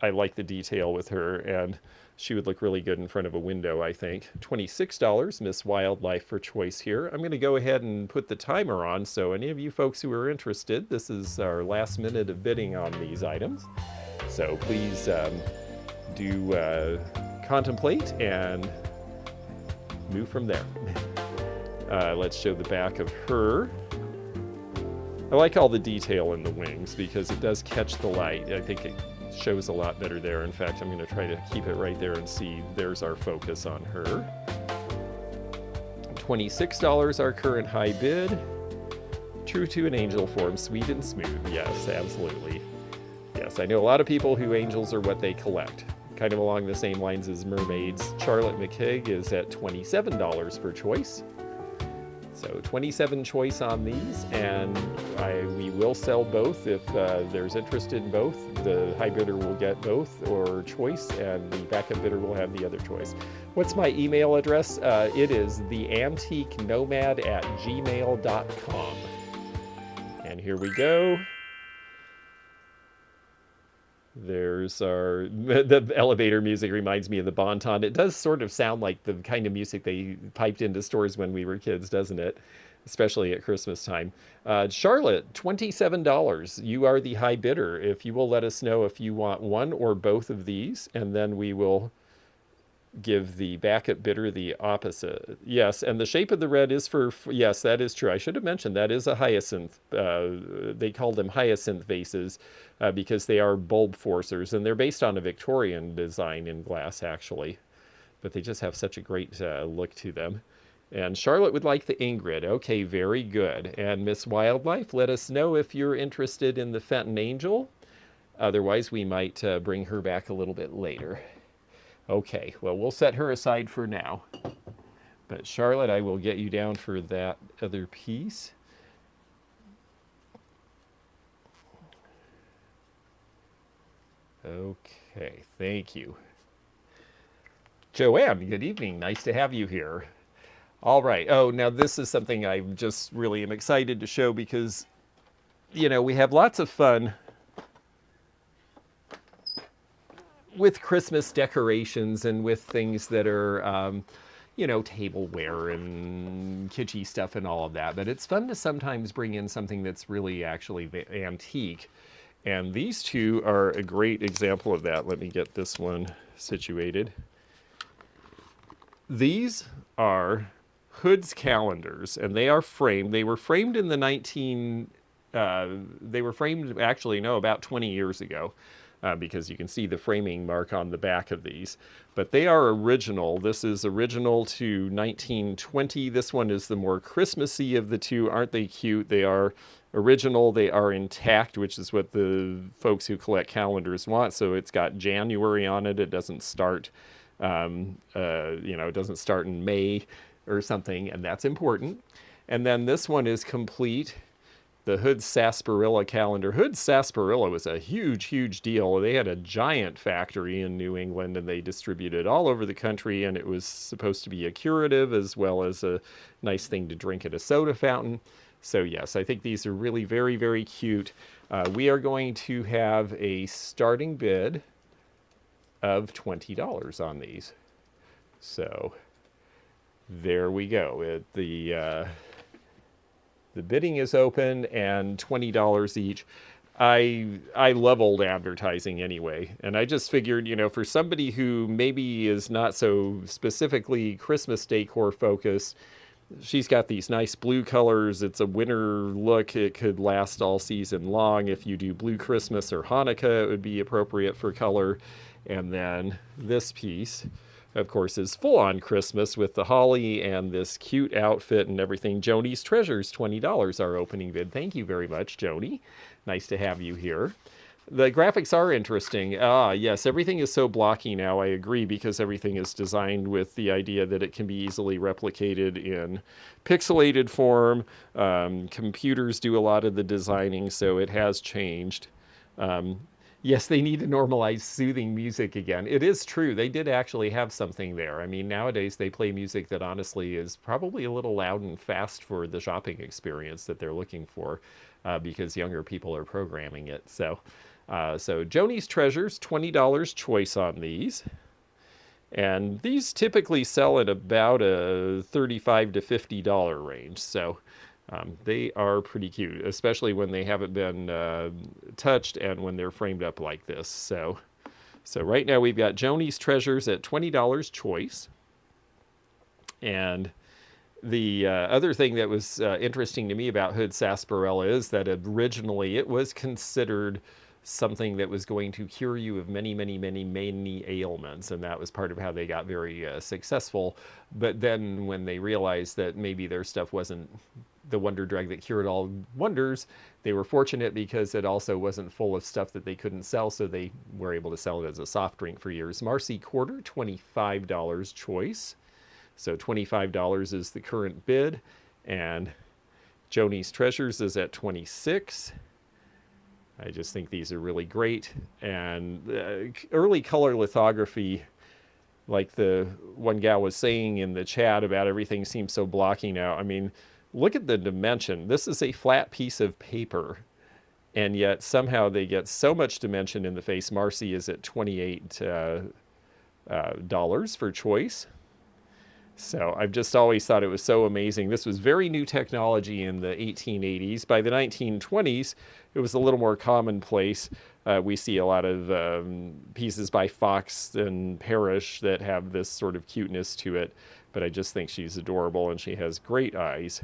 I like the detail with her, and she would look really good in front of a window, I think. $26, Miss Wildlife for choice here. I'm going to go ahead and put the timer on, so any of you folks who are interested, this is our last minute of bidding on these items. So please do contemplate and move from there. Let's show the back of her. I like all the detail in the wings because it does catch the light. I think it shows a lot better there. In fact, I'm going to try to keep it right there and see. There's our focus on her. $26, our current high bid. True to an angel form, sweet and smooth. Yes, absolutely. Yes, I know a lot of people who angels are what they collect. Kind of along the same lines as mermaids. Charlotte McKegg is at $27 for choice. So 27 choice on these, and we will sell both if there's interest in both. The high bidder will get both or choice, and the backup bidder will have the other choice. What's my email address? It is theantiquenomad@gmail.com. And here we go. There's the elevator music reminds me of the Bon-Ton. It does sort of sound like the kind of music they piped into stores when we were kids, doesn't it? Especially at Christmas time. Charlotte, $27. You are the high bidder. If you will let us know if you want one or both of these, and then we will give the backup bidder the opposite. Yes, and the shape of the red is for yes, that is true. I should have mentioned that is a hyacinth. They call them hyacinth vases because they are bulb forcers, and they're based on a Victorian design in glass, actually. But they just have such a great look to them. And Charlotte would like the Ingrid. Okay, very good. And Miss Wildlife, let us know if you're interested in the Fenton Angel. Otherwise, we might bring her back a little bit later. Okay, well, we'll set her aside for now. But Charlotte, I will get you down for that other piece. Okay, thank you. Joanne, good evening. Nice to have you here. All right. Oh, now this is something I just really am excited to show because, you know, we have lots of fun with Christmas decorations and with things that are, you know, tableware and kitschy stuff and all of that. But it's fun to sometimes bring in something that's really actually antique. And these two are a great example of that. Let me get this one situated. These are Hood's calendars, and they are framed. They were framed in the they were framed, actually, no, about 20 years ago. Because you can see the framing mark on the back of these. But they are original. This is original to 1920. This one is the more Christmassy of the two. Aren't they cute? They are original. They are intact, which is what the folks who collect calendars want. So it's got January on it. It doesn't start, you know, it doesn't start in May or something, and that's important. And then this one is complete. The Hood Sarsaparilla calendar. Hood Sarsaparilla was a huge, huge deal. They had a giant factory in New England, and they distributed all over the country, and it was supposed to be a curative as well as a nice thing to drink at a soda fountain. So yes, I think these are really very, very cute. We are going to have a starting bid of $20 on these. So there we go. The bidding is open, and $20 each. I love old advertising anyway, and I just figured, you know, for somebody who maybe is not so specifically Christmas decor focused, she's got these nice blue colors. It's a winter look. It could last all season long. If you do Blue Christmas or Hanukkah, it would be appropriate for color. And then this piece, of course, is full-on Christmas with the holly and this cute outfit and everything. Joni's Treasures, $20, our opening bid. Thank you very much, Joni. Nice to have you here. The graphics are interesting. Ah, yes, everything is so blocky now, I agree, because everything is designed with the idea that it can be easily replicated in pixelated form. Computers do a lot of the designing, so it has changed. Yes, they need to normalize soothing music again. It is true. They did actually have something there. I mean, nowadays they play music that honestly is probably a little loud and fast for the shopping experience that they're looking for because younger people are programming it. So Joni's Treasures, $20 choice on these. And these typically sell at about a $35 to $50 range. So they are pretty cute, especially when they haven't been touched and when they're framed up like this. So right now we've got Joni's Treasures at $20 choice. And the other thing that was interesting to me about Hood Sarsaparilla is that originally it was considered something that was going to cure you of many, many, many, many ailments, and that was part of how they got very successful. But then when they realized that maybe their stuff wasn't the wonder drug that cured all wonders, they were fortunate because it also wasn't full of stuff that they couldn't sell, so they were able to sell it as a soft drink for years. Marcy Quarter, $25 choice. So $25 is the current bid. And Joni's Treasures is at 26. I just think these are really great. And early color lithography, like the one gal was saying in the chat about everything seems so blocky now. I mean, look at the dimension. This is a flat piece of paper, and yet somehow they get so much dimension in the face. Marcy is at $28 for choice. So I've just always thought it was so amazing. This was very new technology in the 1880s. By the 1920s, it was a little more commonplace. We see a lot of pieces by Fox and Parrish that have this sort of cuteness to it. But I just think she's adorable, and she has great eyes.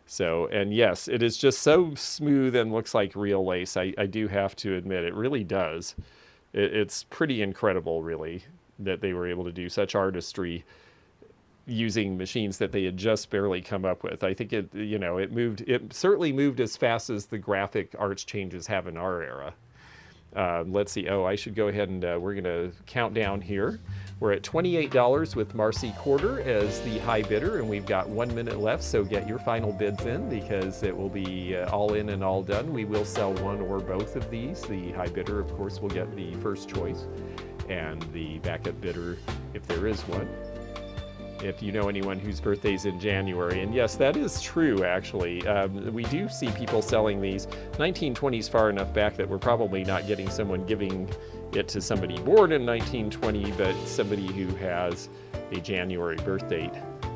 So, and yes, it is just so smooth and looks like real lace. I do have to admit, it really does. It's pretty incredible, really, that they were able to do such artistry using machines that they had just barely come up with. I think it, you know, it certainly moved as fast as the graphic arts changes have in our era. Let's see. Oh, I should go ahead and we're going to count down here. We're at $28 with Marcy Quarter as the high bidder, and we've got 1 minute left, so get your final bids in because it will be all in and all done. We will sell one or both of these. The high bidder, of course, will get the first choice, and the backup bidder, if there is one, if you know anyone whose birthday's in January. And yes, that is true, actually. We do see people selling these. 1920s far enough back that we're probably not getting someone giving it to somebody born in 1920, but somebody who has a January birth date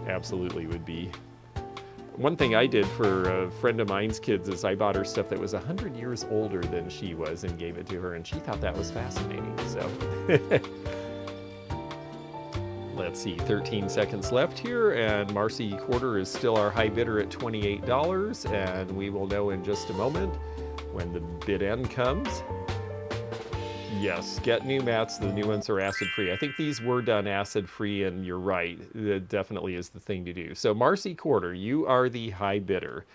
absolutely would be. One thing I did for a friend of mine's kids is I bought her stuff that was 100 years older than she was and gave it to her, and she thought that was fascinating. So let's see, 13 seconds left here, and Marcy Quarter is still our high bidder at $28, and we will know in just a moment when the bid end comes. Yes, get new mats. The new ones are acid-free. I think these were done acid-free, and you're right. It definitely is the thing to do. So Marcy Quarter, you are the high bidder.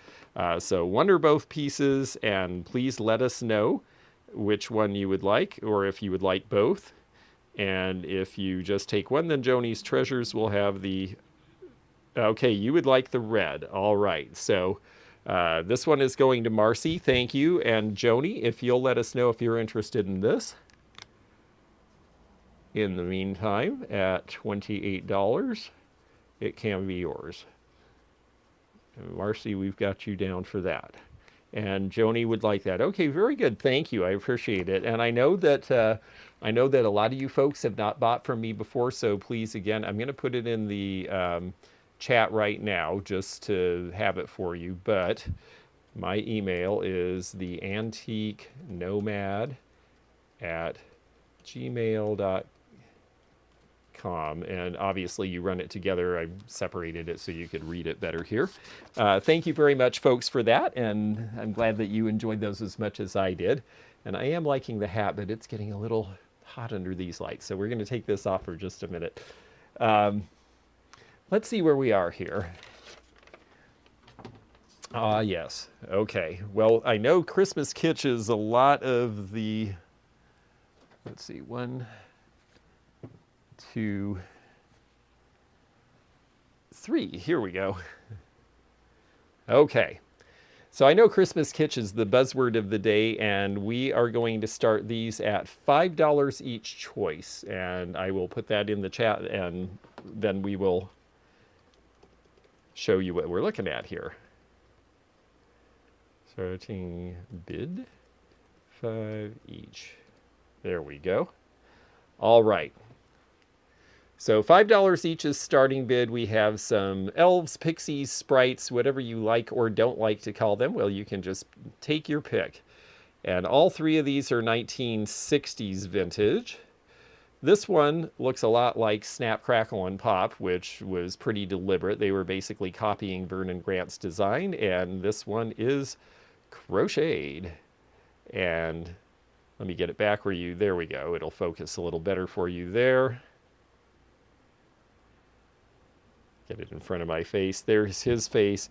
So one or both pieces, and please let us know which one you would like, or if you would like both. And if you just take one, then Joni's Treasures will have the... Okay, you would like the red. All right. So this one is going to Marcy. Thank you. And Joni, if you'll let us know if you're interested in this. In the meantime, at $28, it can be yours. And Marcy, we've got you down for that. And Joni would like that. Okay, very good. Thank you. I appreciate it. And I know that a lot of you folks have not bought from me before, so please, again, I'm going to put it in the chat right now just to have it for you. But my email is the Antique Nomad at gmail.com. And obviously you run it together. I separated it so you could read it better here. Thank you very much, folks, for that, and I'm glad that you enjoyed those as much as I did. And I am liking the hat, but it's getting a little hot under these lights, so we're going to take this off for just a minute. Let's see where we are here. Yes. Okay. Well, I know Christmas Kitsch is a lot of the... Let's see, 1, 2, 3. Here we go. Okay. So I know Christmas Kitsch is the buzzword of the day, and we are going to start these at $5 each choice. And I will put that in the chat, and then we will show you what we're looking at here. Starting bid, 5 each. There we go. All right. So $5 each is starting bid. We have some elves, pixies, sprites, whatever you like or don't like to call them. Well, you can just take your pick. And all 3 of these are 1960s vintage. This one looks a lot like Snap, Crackle, and Pop, which was pretty deliberate. They were basically copying Vernon Grant's design. And this one is crocheted. And let me get it back where you... There we go. It'll focus a little better for you there. Get it in front of my face. There's his face.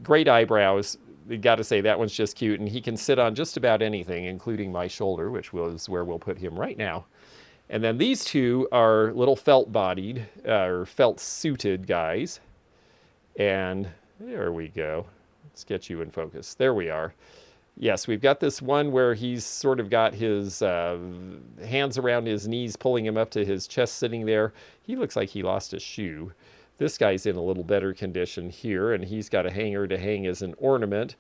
Great eyebrows. You got to say, that one's just cute. And he can sit on just about anything, including my shoulder, which was where we'll put him right now. And then these 2 are little felt-bodied, or felt-suited guys. And There we go. Let's get you in focus. There we are. Yes, we've got this one where he's sort of got his hands around his knees, pulling him up to his chest, sitting there. He looks like he lost a shoe. This guy's in a little better condition here, and he's got a hanger to hang as an ornament.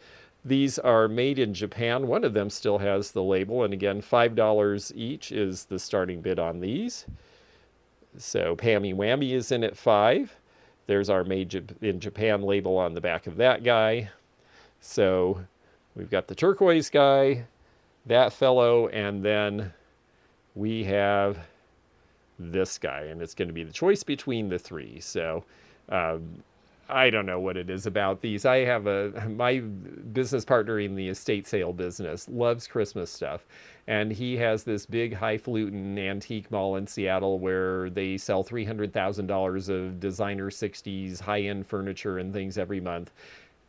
These are made in Japan. One of them still has the label, and again, $5 each is the starting bid on these. So Pammy Whammy is in at 5. There's our Made in Japan label on the back of that guy. So we've got the turquoise guy, that fellow, and then we have this guy, and it's going to be the choice between the three. So I don't know what it is about these. I have my business partner in the estate sale business loves Christmas stuff, and he has this big highfalutin antique mall in Seattle where they sell $300,000 of designer 60s high-end furniture and things every month.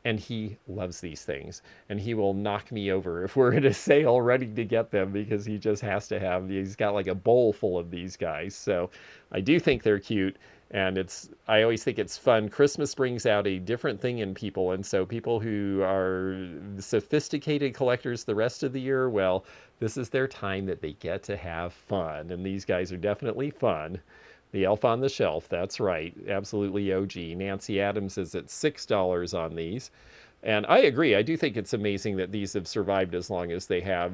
And he loves these things, and he will knock me over if we're at a sale ready to get them, because he just has to have, he's got like a bowl full of these guys. So I do think they're cute, and I always think it's fun. Christmas brings out a different thing in people, and so people who are sophisticated collectors the rest of the year, well, this is their time that they get to have fun, and these guys are definitely fun. The Elf on the Shelf, that's right, absolutely OG. Nancy Adams is at $6 on these. And I agree. I do think it's amazing that these have survived as long as they have,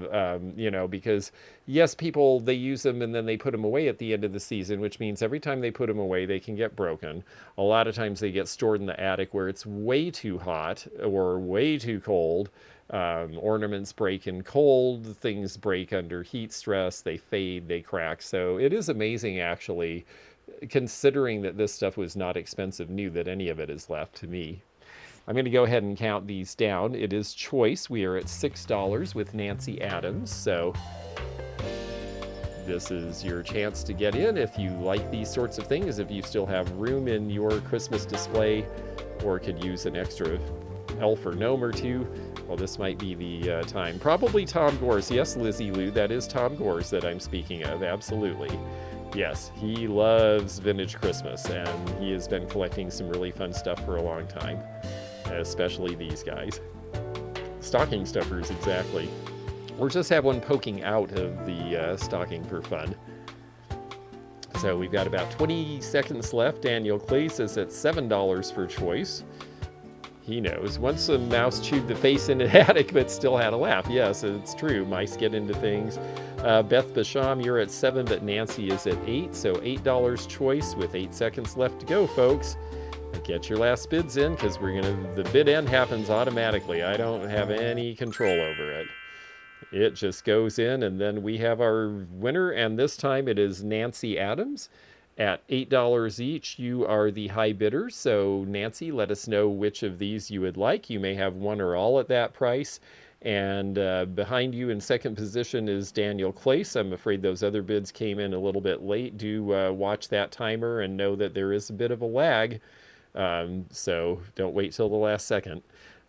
because yes, people, they use them and then they put them away at the end of the season, which means every time they put them away, they can get broken. A lot of times they get stored in the attic where it's way too hot or way too cold. Ornaments break in cold, things break under heat stress, they fade, they crack. So it is amazing, actually, considering that this stuff was not expensive new, that any of it is left to me. I'm going to go ahead and count these down. It is choice. We are at $6 with Nancy Adams. So this is your chance to get in if you like these sorts of things, if you still have room in your Christmas display or could use an extra elf or gnome or two. Well, this might be the time. Probably Tom Gores. Yes, Lizzie Lou, that is Tom Gores that I'm speaking of. Absolutely. Yes, he loves vintage Christmas, and he has been collecting some really fun stuff for a long time, especially these guys. Stocking stuffers, exactly. Or just have one poking out of the stocking for fun. So we've got about 20 seconds left. Daniel Clay says at $7 for choice. He knows. Once a mouse chewed the face in an attic, but still had a laugh. Yes, it's true. Mice get into things. Beth Basham, you're at 7, but Nancy is at 8. So $8 choice with 8 seconds left to go, folks. Get your last bids in, because the bid end happens automatically. I don't have any control over it. It just goes in, and then we have our winner, and this time it is Nancy Adams. At $8 each, you are the high bidder. So Nancy, let us know which of these you would like. You may have one or all at that price. And behind you in second position is Daniel Clace. I'm afraid those other bids came in a little bit late. Do watch that timer and know that there is a bit of a lag. So don't wait till the last second.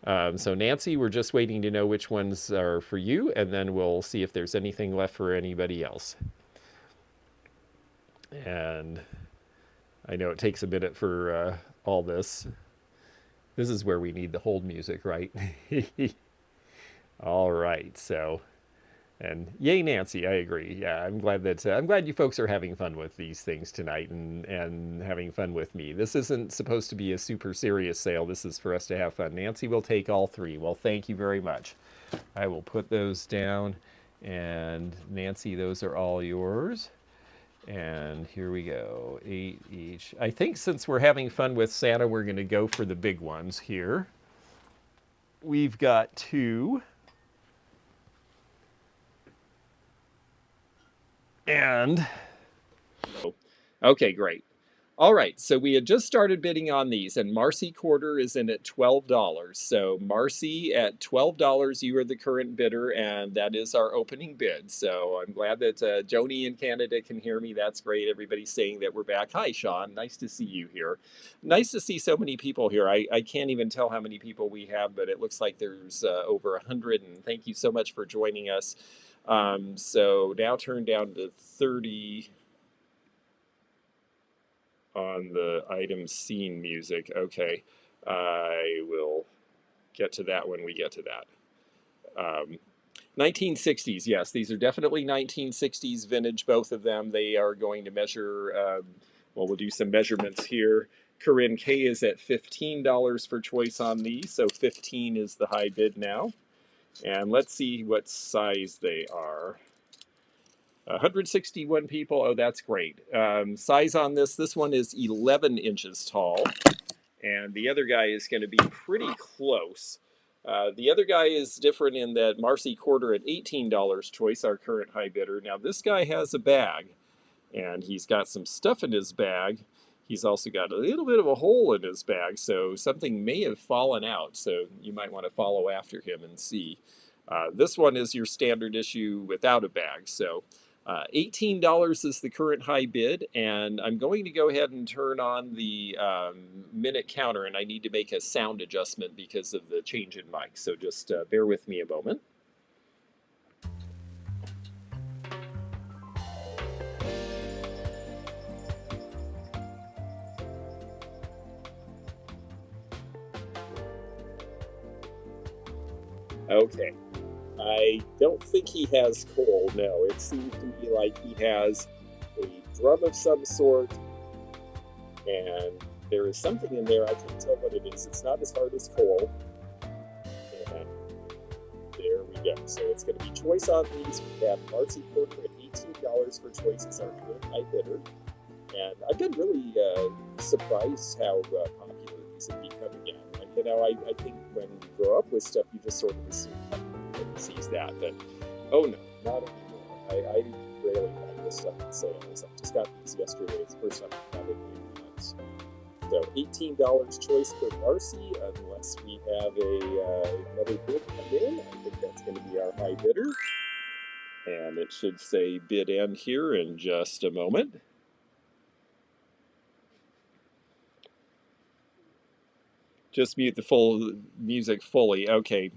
So Nancy, we're just waiting to know which ones are for you, and then we'll see if there's anything left for anybody else. And I know it takes a minute for all this. This is where we need the hold music, right? All right, so, and yay, Nancy, I agree. Yeah, I'm glad you folks are having fun with these things tonight and having fun with me. This isn't supposed to be a super serious sale. This is for us to have fun. Nancy will take all 3. Well, thank you very much. I will put those down, and Nancy, those are all yours. And here we go, 8 each. I think since we're having fun with Santa, we're going to go for the big ones here. We've got 2. And, okay, great. All right, so we had just started bidding on these, and Marcy Corder is in at $12. So Marcy, at $12, you are the current bidder, and that is our opening bid. So I'm glad that Joni in Canada can hear me. That's great. Everybody's saying that we're back. Hi, Sean. Nice to see you here. Nice to see so many people here. I can't even tell how many people we have, but it looks like there's over 100, and thank you so much for joining us. So now turn down to 30 on the item scene music. Okay. I will get to that when we get to that. 1960s, yes, these are definitely 1960s vintage, both of them. They are going to measure, well, we'll do some measurements here. Corinne K is at $15 for choice on these, so 15 is the high bid now. And let's see what size they are. 161 people, oh, that's great. Size on this one is 11 inches tall, and the other guy is going to be pretty close. The other guy is different in that Marcy Quarter at $18 choice, our current high bidder. Now this guy has a bag, and he's got some stuff in his bag. He's also got a little bit of a hole in his bag, so something may have fallen out. So you might want to follow after him and see. This one is your standard issue without a bag. So $18 is the current high bid, and I'm going to go ahead and turn on the minute counter, and I need to make a sound adjustment because of the change in mic. So just bear with me a moment. Okay. I don't think he has coal, no. It seems to be like he has a drum of some sort, and there is something in there. I can't tell what it is. It's not as hard as coal. And there we go. So it's going to be choice on these. We have Marcy Porter at $18 for choice as our current high bidder. And I've been really surprised how popular these have become again. You know, I think when you grow up with stuff, you just sort of assume everybody sees that. But, oh no, not anymore. I rarely find this stuff in sales. I just got these yesterday. It's the first time I've got it in months. So $18 choice for Marcy, unless we have another bid come in. I think that's going to be our high bidder. And it should say bid end here in just a moment. Just mute the full music fully. Okay.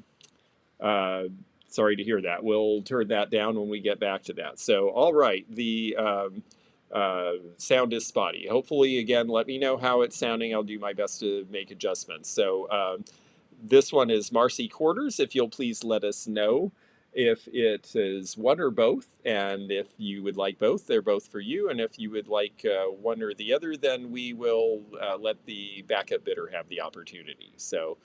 Sorry to hear that. We'll turn that down when we get back to that. So, all right. The sound is spotty. Hopefully, again, let me know how it's sounding. I'll do my best to make adjustments. So, this one is Marcy Quarters. If you'll please let us know if it is one or both, and if you would like both, they're both for you, and if you would like one or the other, then we will let the backup bidder have the opportunity. So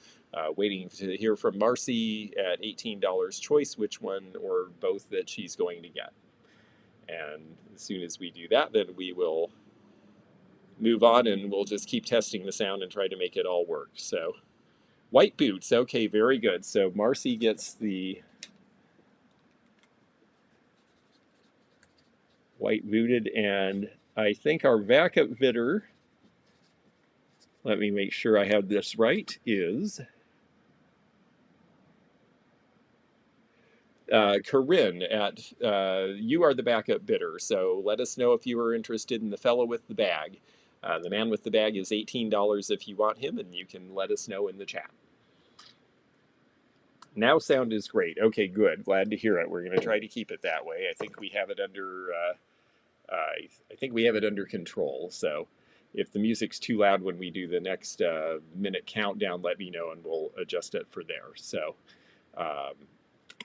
waiting to hear from Marcy at $18 choice which one or both that she's going to get. And as soon as we do that, then we will move on, and we'll just keep testing the sound and try to make it all work. So white boots, okay, very good. So Marcy gets the white booted, and I think our backup bidder, let me make sure I have this right, is Corinne at, you are the backup bidder, so let us know if you are interested in the fellow with the bag. The man with the bag is $18 if you want him, and you can let us know in the chat. Now sound is great. Okay, good. Glad to hear it. We're going to try to keep it that way. I think we have it under I think we have it under control. So if the music's too loud when we do the next minute countdown, let me know and we'll adjust it for there. So,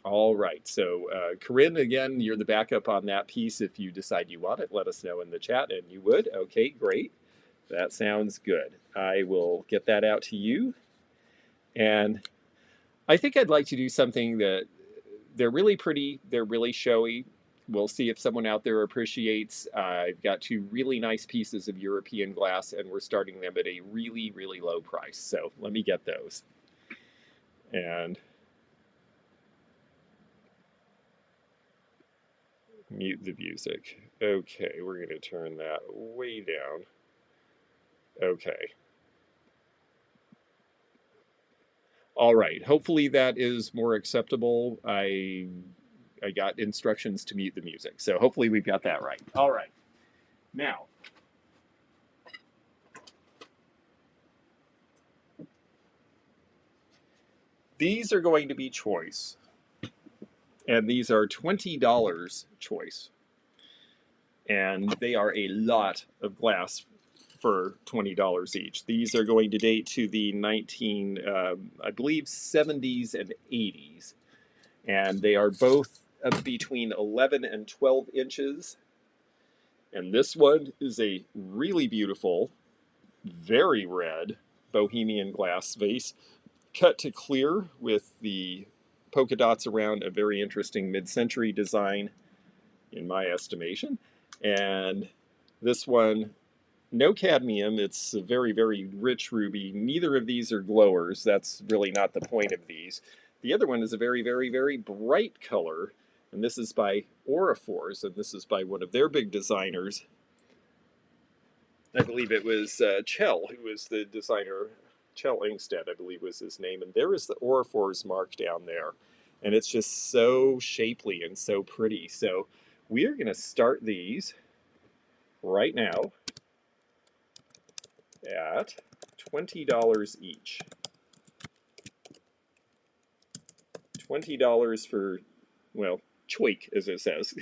all right. So Corinne, again, you're the backup on that piece. If you decide you want it, let us know in the chat, and you would. Okay, great. That sounds good. I will get that out to you. And I think I'd like to do something that they're really pretty, they're really showy. We'll see if someone out there appreciates. I've got two really nice pieces of European glass, and we're starting them at a really, really low price. So let me get those. And mute the music. Okay, we're going to turn that way down. Okay. All right, hopefully that is more acceptable. I got instructions to mute the music, so hopefully we've got that right. All right, now, these are going to be choice, and these are $20 choice, and they are a lot of glass for $20 each. These are going to date to the I believe, 70s and 80s. And they are both between 11 and 12 inches. And this one is a really beautiful, very red Bohemian glass vase, cut to clear with the polka dots around, a very interesting mid-century design, in my estimation. And this one, no cadmium. It's a very, very rich ruby. Neither of these are glowers. That's really not the point of these. The other one is a very, very, very bright color. And this is by Orifors, and this is by one of their big designers. I believe it was Chell, who was the designer. Chell Ingstead, I believe, was his name. And there is the Orifors mark down there. And it's just so shapely and so pretty. So we are going to start these right now at $20 each. $20 for, well, choik, as it says.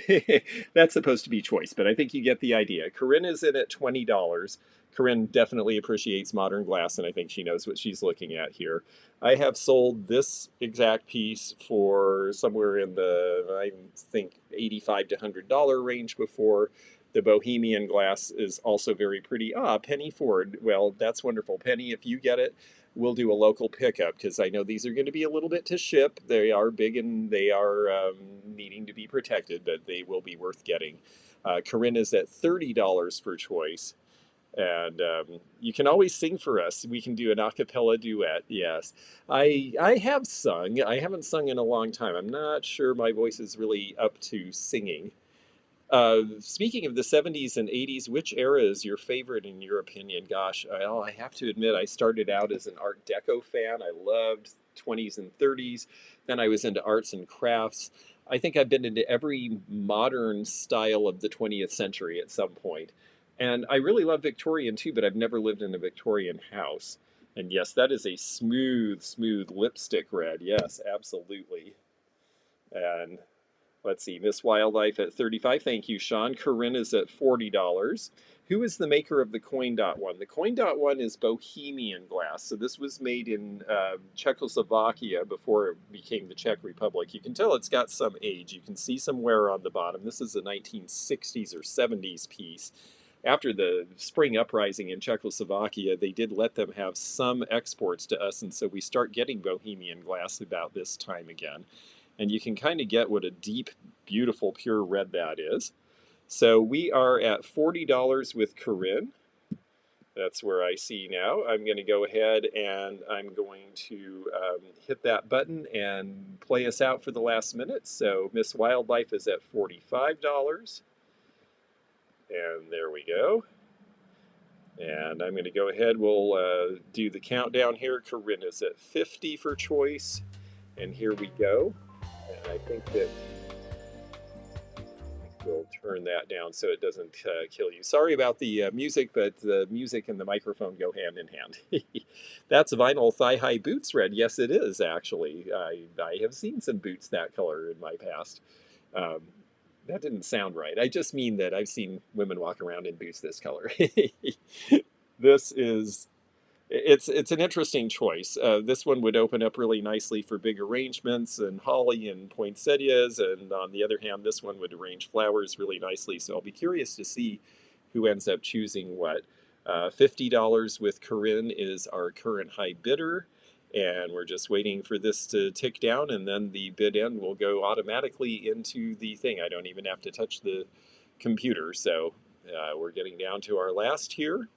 That's supposed to be choice, but I think you get the idea. Corinne is in at $20. Corinne definitely appreciates modern glass, and I think she knows what she's looking at here. I have sold this exact piece for somewhere in the, I think, $85 to $100 range before. The Bohemian glass is also very pretty. Ah, Penny Ford. Well, that's wonderful. Penny, if you get it, we'll do a local pickup, because I know these are going to be a little bit to ship. They are big and they are needing to be protected, but they will be worth getting. Corinne is at $30 for choice. And you can always sing for us. We can do an a cappella duet, yes. I have sung. I haven't sung in a long time. I'm not sure my voice is really up to singing. Speaking of the 70s and 80s, which era is your favorite in your opinion? Gosh, I have to admit, I started out as an Art Deco fan. I loved 20s and 30s. Then I was into arts and crafts. I think I've been into every modern style of the 20th century at some point. And I really love Victorian too, but I've never lived in a Victorian house. And yes, that is a smooth, smooth lipstick red. Yes, absolutely. And let's see, Miss Wildlife at $35. Thank you, Sean. Corinne is at $40. Who is the maker of the Coin Dot one? The Coin Dot one is Bohemian glass. So this was made in Czechoslovakia before it became the Czech Republic. You can tell it's got some age. You can see some wear on the bottom. This is a 1960s or 70s piece. After the spring uprising in Czechoslovakia, they did let them have some exports to us, and so we start getting Bohemian glass about this time again. And you can kind of get what a deep, beautiful, pure red that is. So we are at $40 with Corinne. That's where I see now. I'm going to go ahead and I'm going to hit that button and play us out for the last minute. So Miss Wildlife is at $45. And there we go. And I'm going to go ahead. We'll do the countdown here. Corinne is at 50 for choice. And here we go. And I think that we'll turn that down so it doesn't kill you. Sorry about the music, but the music and the microphone go hand in hand. That's vinyl thigh-high boots red. Yes, it is, actually. I have seen some boots that color in my past. That didn't sound right. I just mean that I've seen women walk around in boots this color. This is... It's an interesting choice. This one would open up really nicely for big arrangements and holly and poinsettias, and on the other hand, this one would arrange flowers really nicely. So I'll be curious to see who ends up choosing what. $50 with Corinne is our current high bidder, and we're just waiting for this to tick down, and then the bid end will go automatically into the thing. I don't even have to touch the computer. So we're getting down to our last here,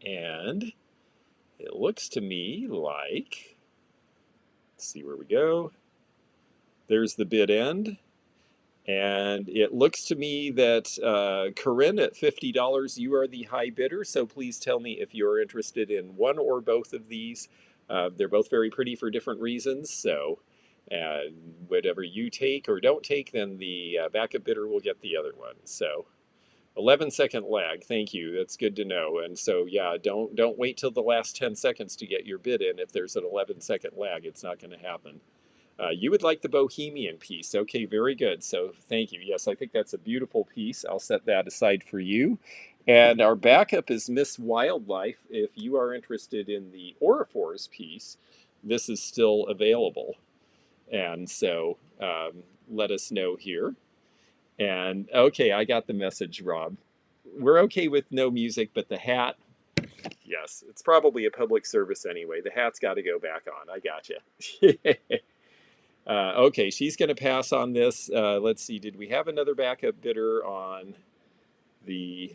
and it looks to me like, let's see where we go. There's the bid end. And it looks to me that Corinne at $50, you are the high bidder. So please tell me if you're interested in one or both of these. They're both very pretty for different reasons. So whatever you take or don't take, then the backup bidder will get the other one. So 11-second lag. Thank you. That's good to know. And so, yeah, don't wait till the last 10 seconds to get your bid in. If there's an 11-second lag, it's not going to happen. You would like the Bohemian piece. Okay, very good. So thank you. Yes, I think that's a beautiful piece. I'll set that aside for you. And our backup is Miss Wildlife. If you are interested in the Orifors piece, this is still available. And so let us know here. And okay, I got the message, Rob. We're okay with no music, but the hat, yes, it's probably a public service anyway. The hat's got to go back on. I got you. Okay, she's going to pass on this. Let's see, did we have another backup bidder on the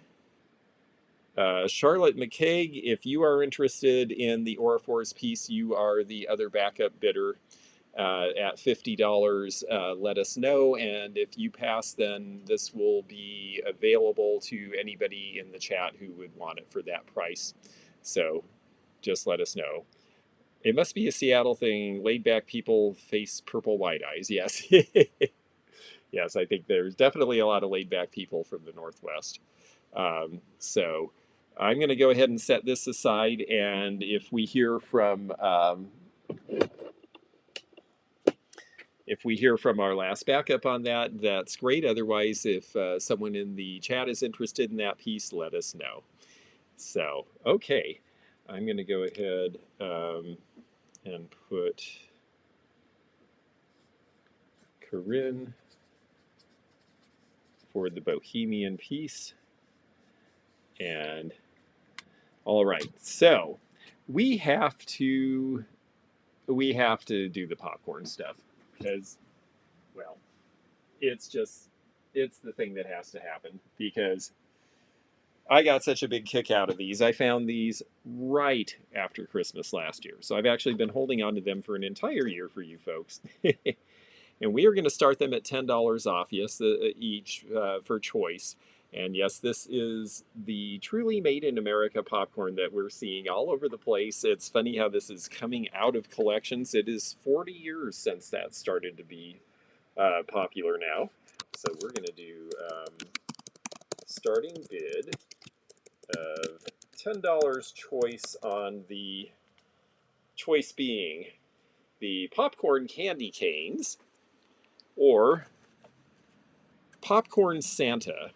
Charlotte McCaig? If you are interested in the Orifors piece, you are the other backup bidder at $50. Let us know, and if you pass, then this will be available to anybody in the chat who would want it for that price. So just let us know. It must be a Seattle thing. Laid back people face purple white eyes. Yes. Yes, I think there's definitely a lot of laid back people from the Northwest. So I'm going to go ahead and set this aside. And if we hear from our last backup on that, that's great. Otherwise, if someone in the chat is interested in that piece, let us know. So, okay, I'm going to go ahead and put Corinne for the Bohemian piece. And all right, so we have to do the popcorn stuff because, well, it's the thing that has to happen because I got such a big kick out of these. I found these right after Christmas last year. So I've actually been holding on to them for an entire year for you folks. And we are going to start them at $10 off, yes, each for choice. And yes, this is the truly made in America popcorn that we're seeing all over the place. It's funny how this is coming out of collections. It is 40 years since that started to be popular now. So we're going to do starting bid of $10 choice on the choice being the popcorn candy canes or popcorn Santa.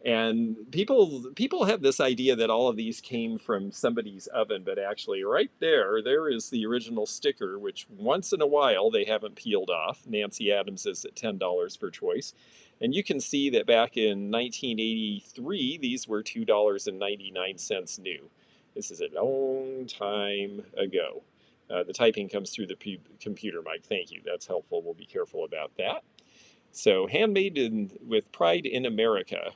And people have this idea that all of these came from somebody's oven, but actually right there is the original sticker, which once in a while they haven't peeled off. Nancy Adams is at $10 per choice. And you can see that back in 1983, these were $2.99 new. This is a long time ago. The typing comes through the computer mic. Thank you. That's helpful. We'll be careful about that. So handmade with pride in America.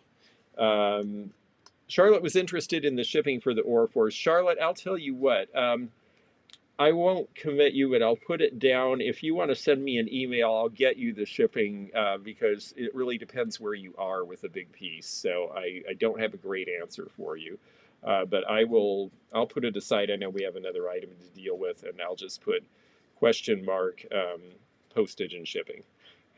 Charlotte was interested in the shipping for the Orifors. Charlotte, I'll tell you what, I won't commit you, but I'll put it down. If you want to send me an email, I'll get you the shipping because it really depends where you are with a big piece. So I don't have a great answer for you, but I'll put it aside. I know we have another item to deal with, and I'll just put question mark postage and shipping.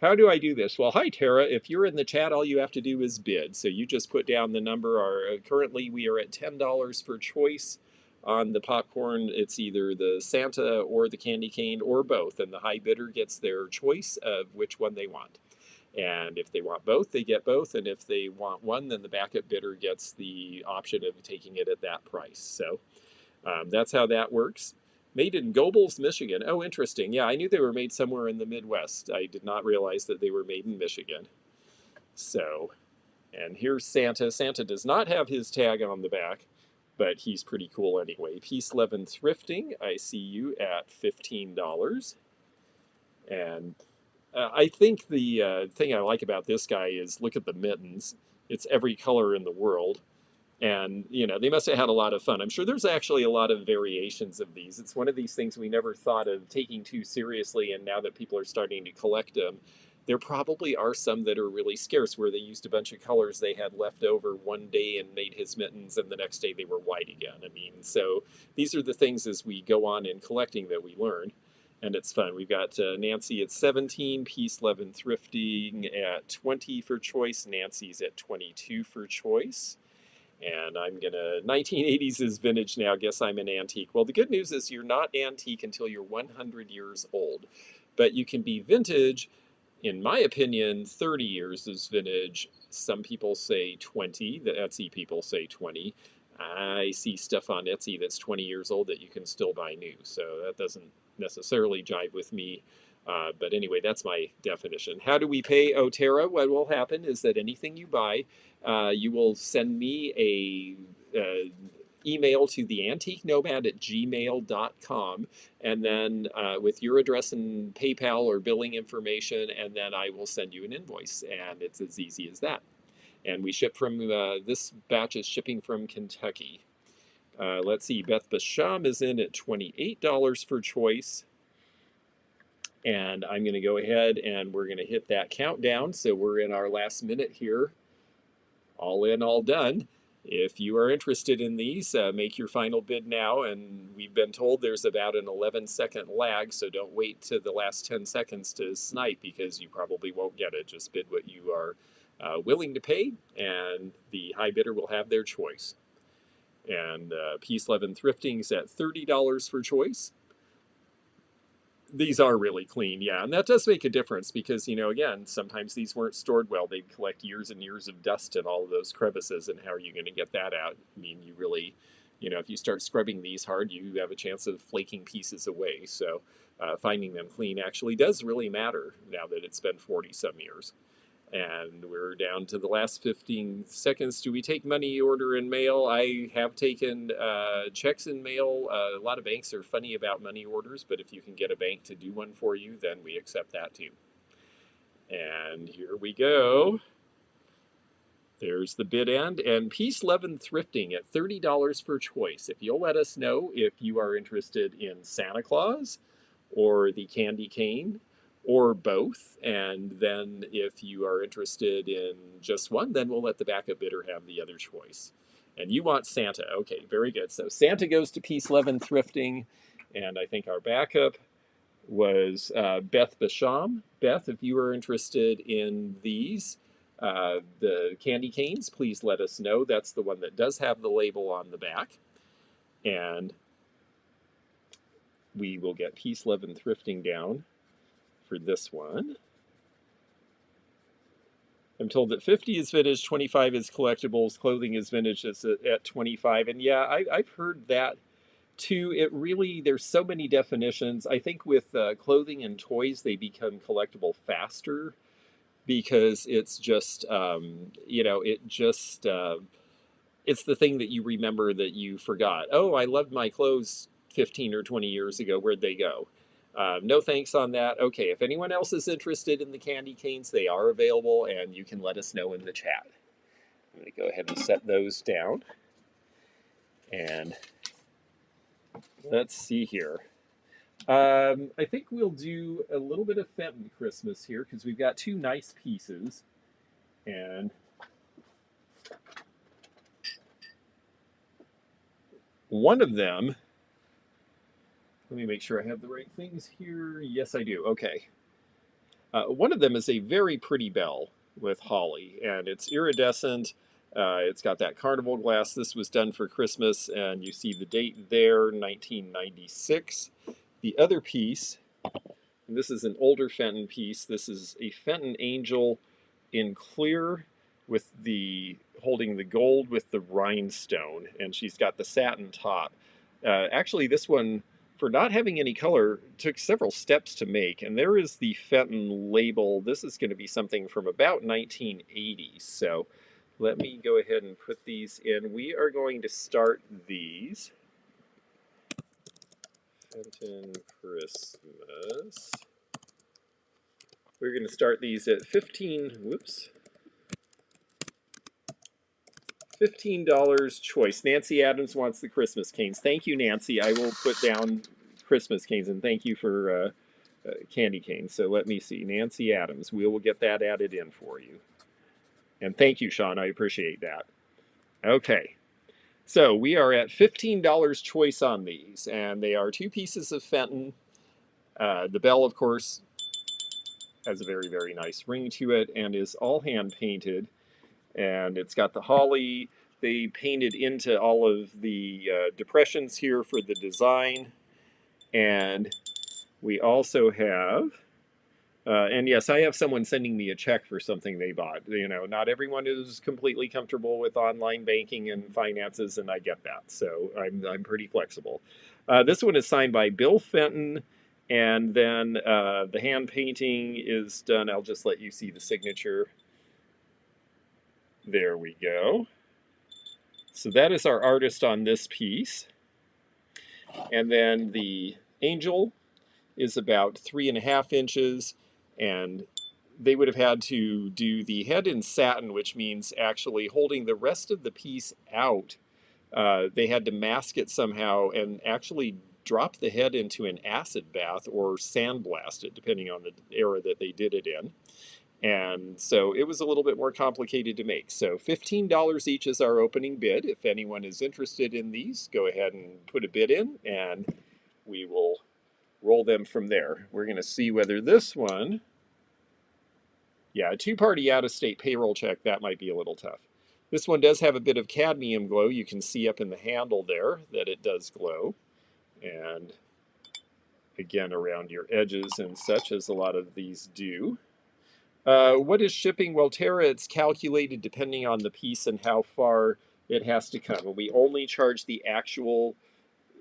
How do I do this? Well, hi, Tara. If you're in the chat, all you have to do is bid. So you just put down the number. Currently, we are at $10 per choice on the popcorn. It's either the Santa or the candy cane or both. And the high bidder gets their choice of which one they want. And if they want both, they get both. And if they want one, then the backup bidder gets the option of taking it at that price. So that's how that works. Made in Gobles, Michigan. Oh, interesting. Yeah, I knew they were made somewhere in the Midwest. I did not realize that they were made in Michigan. So, and here's Santa. Santa does not have his tag on the back, but he's pretty cool anyway. Peace, Love, and Thrifting. I see you at $15. And I think the thing I like about this guy is look at the mittens. It's every color in the world. And, you know, they must have had a lot of fun. I'm sure there's actually a lot of variations of these. It's one of these things we never thought of taking too seriously, and now that people are starting to collect them, there probably are some that are really scarce where they used a bunch of colors they had left over one day and made his mittens, and the next day they were white again. I mean, so these are the things as we go on in collecting that we learn, and it's fun. We've got Nancy at 17, Peace, Love, and Thrifting at 20 for choice. Nancy's at 22 for choice. And I'm gonna, 1980s is vintage now, guess I'm an antique. Well, the good news is you're not antique until you're 100 years old. But you can be vintage in my opinion, 30 years is vintage. Some people say 20. The Etsy people say 20. I see stuff on Etsy that's 20 years old that you can still buy new. So that doesn't necessarily jive with me. But anyway, that's my definition. How do we pay Otera? What will happen is that anything you buy, you will send me a email to the Antique Nomad at gmail.com, and then with your address and PayPal or billing information, and then I will send you an invoice, and it's as easy as that. And we ship from, this batch is shipping from Kentucky. Let's see, Beth Basham is in at $28 for choice. And I'm going to go ahead and we're going to hit that countdown. So we're in our last minute here. All in, all done. If you are interested in these, make your final bid now. And we've been told there's about an 11-second lag, so don't wait to the last 10 seconds to snipe because you probably won't get it. Just bid what you are willing to pay, and the high bidder will have their choice. And Peace, Love, and Thrifting's at $30 for choice. These are really clean, yeah, and that does make a difference because, you know, again, sometimes these weren't stored well. They'd collect years and years of dust in all of those crevices, and how are you going to get that out? I mean, you really, you know, if you start scrubbing these hard, you have a chance of flaking pieces away. So finding them clean actually does really matter now that it's been 40-some years. And we're down to the last 15 seconds. Do we take money order in mail? I have taken checks in mail. A lot of banks are funny about money orders, but if you can get a bank to do one for you, then we accept that too. And here we go. There's the bid end. And Peace, Love, and Thrifting at $30 for choice. If you'll let us know if you are interested in Santa Claus or the candy cane, or both, and then if you are interested in just one, then we'll let the backup bidder have the other choice. And you want Santa. Okay, very good. So Santa goes to Peace, Love, and Thrifting, and I think our backup was Beth Basham. Beth, if you are interested in these, the candy canes, please let us know. That's the one that does have the label on the back. And we will get Peace, Love, and Thrifting down for this one. I'm told that 50 is vintage, 25 is collectibles, clothing is vintage at 25. And yeah, I've heard that too. It really, there's so many definitions. I think with clothing and toys, they become collectible faster because it's just, you know, it's the thing that you remember that you forgot. Oh, I loved my clothes 15 or 20 years ago. Where'd they go? No thanks on that. Okay, if anyone else is interested in the candy canes, they are available, and you can let us know in the chat. I'm going to go ahead and set those down. And let's see here. I think we'll do a little bit of Fenton Christmas here because we've got two nice pieces. And one of them, let me make sure I have the right things here. Yes, I do. Okay. One of them is a very pretty bell with holly, and it's iridescent. It's got that carnival glass. This was done for Christmas, and you see the date there, 1996. The other piece, and this is an older Fenton piece. This is a Fenton angel in clear with the holding the gold with the rhinestone, and she's got the satin top. Actually, this one, for not having any color, took several steps to make, and there is the Fenton label. This is going to be something from about 1980. So let me go ahead and put these in. We are going to start these. Fenton Christmas. We're going to start these at $15 choice. Nancy Adams wants the Christmas canes. Thank you, Nancy. I will put down Christmas canes, and thank you for candy canes. So let me see. Nancy Adams. We will get that added in for you. And thank you, Sean. I appreciate that. Okay. So we are at $15 choice on these, and they are two pieces of Fenton. The bell, of course, has a very, very nice ring to it and is all hand painted. And it's got the holly. They painted into all of the depressions here for the design. And we also have And yes, I have someone sending me a check for something they bought. You know, not everyone is completely comfortable with online banking and finances, and I get that. So I'm pretty flexible. This one is signed by Bill Fenton, and then the hand painting is done. I'll just let you see the signature. There we go. So that is our artist on this piece. And then the angel is about 3.5 inches, and they would have had to do the head in satin, which means actually holding the rest of the piece out. They had to mask it somehow and actually drop the head into an acid bath or sandblast it, depending on the era that they did it in. And so it was a little bit more complicated to make. So $15 each is our opening bid. If anyone is interested in these, go ahead and put a bid in, and we will roll them from there. We're going to see whether this one, yeah, a two-party out-of-state payroll check, that might be a little tough. This one does have a bit of cadmium glow. You can see up in the handle there that it does glow. And again, around your edges and such, as a lot of these do. What is shipping? Well, Tara, it's calculated depending on the piece and how far it has to come. And we only charge the actual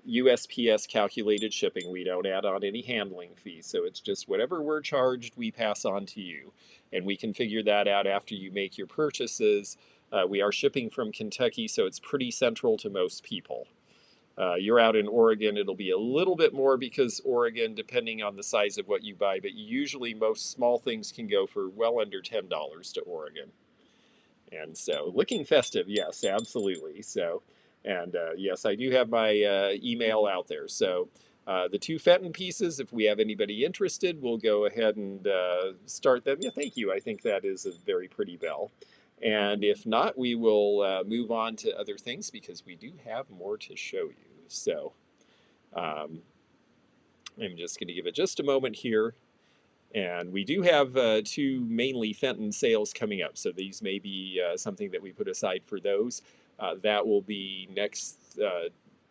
USPS calculated shipping. We don't add on any handling fees. So it's just whatever we're charged, we pass on to you. And we can figure that out after you make your purchases. We are shipping from Kentucky, so it's pretty central to most people. You're out in Oregon, it'll be a little bit more because Oregon, depending on the size of what you buy, but usually most small things can go for well under $10 to Oregon. And so looking festive, yes, absolutely. So, and yes, I do have my email out there. So the two Fenton pieces, if we have anybody interested, we'll go ahead and start them. Yeah, thank you. I think that is a very pretty bell. And if not, we will move on to other things because we do have more to show you. So I'm just going to give it just a moment here. And we do have two mainly Fenton sales coming up. So these may be something that we put aside for those. That will be next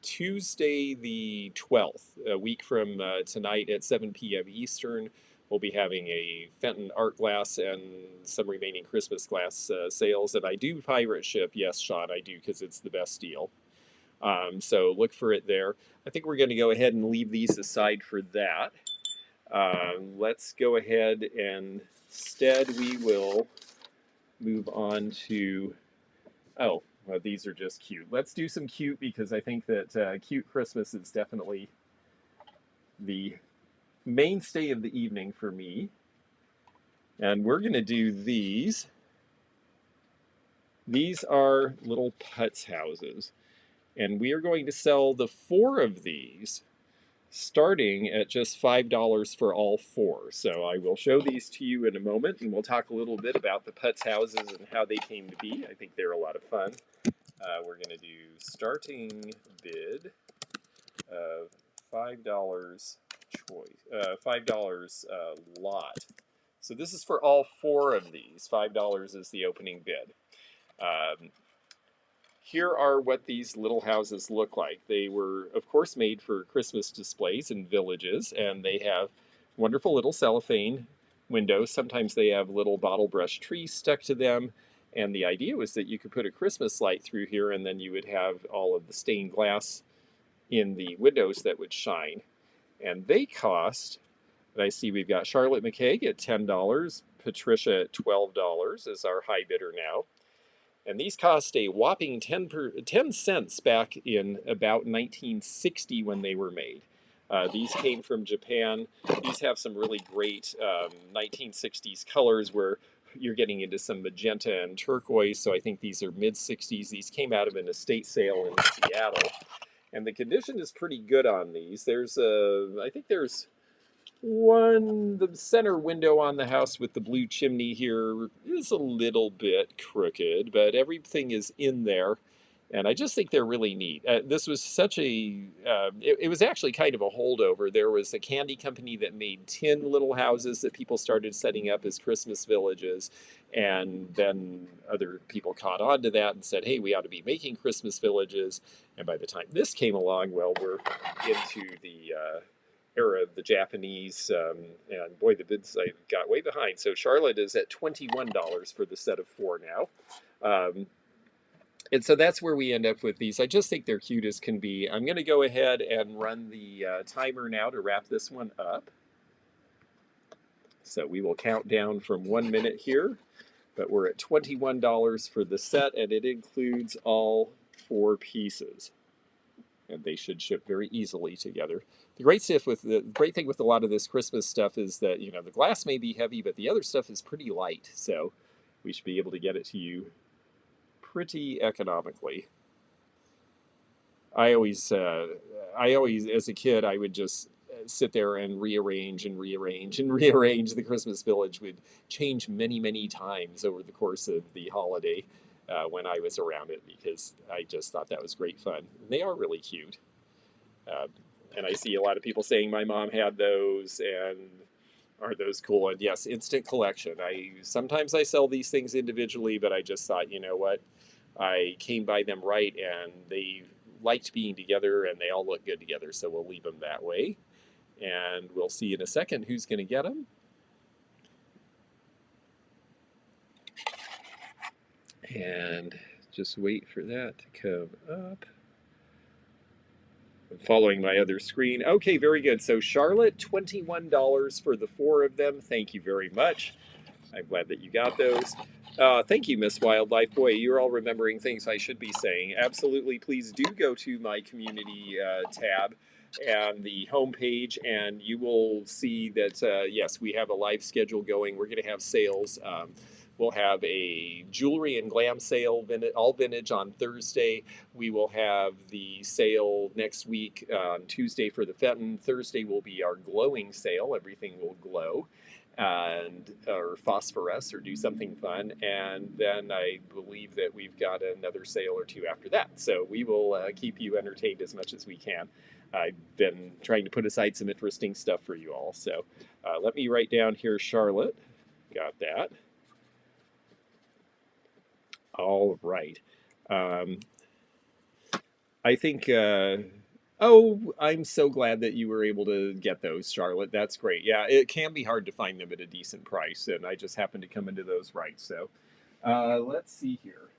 Tuesday the 12th, a week from tonight at 7 p.m. Eastern. We'll be having a Fenton art glass and some remaining Christmas glass sales. And I do pirate ship. Yes, Sean, I do, because it's the best deal. So look for it there. I think we're going to go ahead and leave these aside for that. Let's go ahead and instead we will move on to, oh, well, these are just cute. Let's do some cute because I think that cute Christmas is definitely the mainstay of the evening for me. And we're going to do these. These are little putz houses. And we are going to sell the 4 of these starting at just $5 for all 4. So I will show these to you in a moment, and we'll talk a little bit about the putz houses and how they came to be. I think they're a lot of fun. We're going to do starting bid of $5 choice, $5 lot. So this is for all 4 of these. $5 is the opening bid. Here are what these little houses look like. They were, of course, made for Christmas displays in villages, and they have wonderful little cellophane windows. Sometimes they have little bottle brush trees stuck to them, and the idea was that you could put a Christmas light through here, and then you would have all of the stained glass in the windows that would shine. And they cost, and I see we've got Charlotte McKeag at $10, Patricia at $12 is our high bidder now. And these cost a whopping 10 cents back in about 1960 when they were made. These came from Japan. These have some really great 1960s colors where you're getting into some magenta and turquoise. So I think these are mid-60s. These came out of an estate sale in Seattle. And the condition is pretty good on these. I think there's the center window on the house with the blue chimney here is a little bit crooked, but everything is in there. And I just think they're really neat. This was such it was actually kind of a holdover. There was a candy company that made tin little houses that people started setting up as Christmas villages. And then other people caught on to that and said, hey, we ought to be making Christmas villages. And by the time this came along, well, we're into the era of the Japanese, and boy, the bids I got way behind. So Charlotte is at $21 for the set of 4 now. And so that's where we end up with these. I just think they're cute as can be. I'm going to go ahead and run the timer now to wrap this one up. So we will count down from 1 minute here, but we're at $21 for the set, and it includes all 4 pieces. And they should ship very easily together. The great thing with a lot of this Christmas stuff is that, you know, the glass may be heavy, but the other stuff is pretty light. So we should be able to get it to you pretty economically. I always, as a kid, I would just sit there and rearrange and rearrange and rearrange. The Christmas village would change many, many times over the course of the holiday when I was around it, because I just thought that was great fun. And they are really cute. And I see a lot of people saying my mom had those, and are those cool? And yes, instant collection. Sometimes I sell these things individually, but I just thought, you know what? I came by them right, and they liked being together, and they all look good together, so we'll leave them that way. And we'll see in a second who's going to get them. And just wait for that to come up. I'm following my other screen. Okay, very good. So Charlotte, $21 for the 4 of them. Thank you very much. I'm glad that you got those. Thank you, Miss Wildlife. Boy, you're all remembering things I should be saying. Absolutely, please do go to my community tab and the homepage, and you will see that, yes, we have a live schedule going. We're going to have sales. We'll have a jewelry and glam sale, all vintage, on Thursday. We will have the sale next week on Tuesday for the Fenton. Thursday will be our glowing sale. Everything will glow or phosphorus or do something fun. And then I believe that we've got another sale or 2 after that. So we will keep you entertained as much as we can. I've been trying to put aside some interesting stuff for you all. So let me write down here, Charlotte. Got that. All right. I think, oh, I'm so glad that you were able to get those, Charlotte. That's great. Yeah, it can be hard to find them at a decent price, and I just happened to come into those right. So let's see here.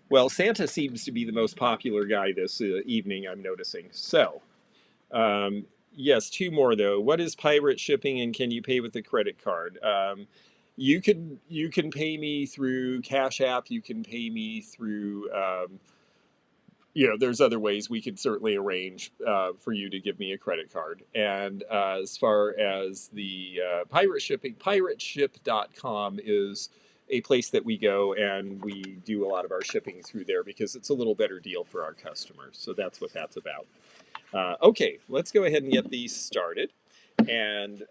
Well, Santa seems to be the most popular guy this evening, I'm noticing. So, yes, 2 more though. What is pirate shipping, and can you pay with a credit card? You can pay me through Cash App. You can pay me through, you know, there's other ways we could certainly arrange for you to give me a credit card. And as far as the pirate shipping, pirateship.com is a place that we go, and we do a lot of our shipping through there because it's a little better deal for our customers. So that's what that's about. Okay, let's go ahead and get these started. And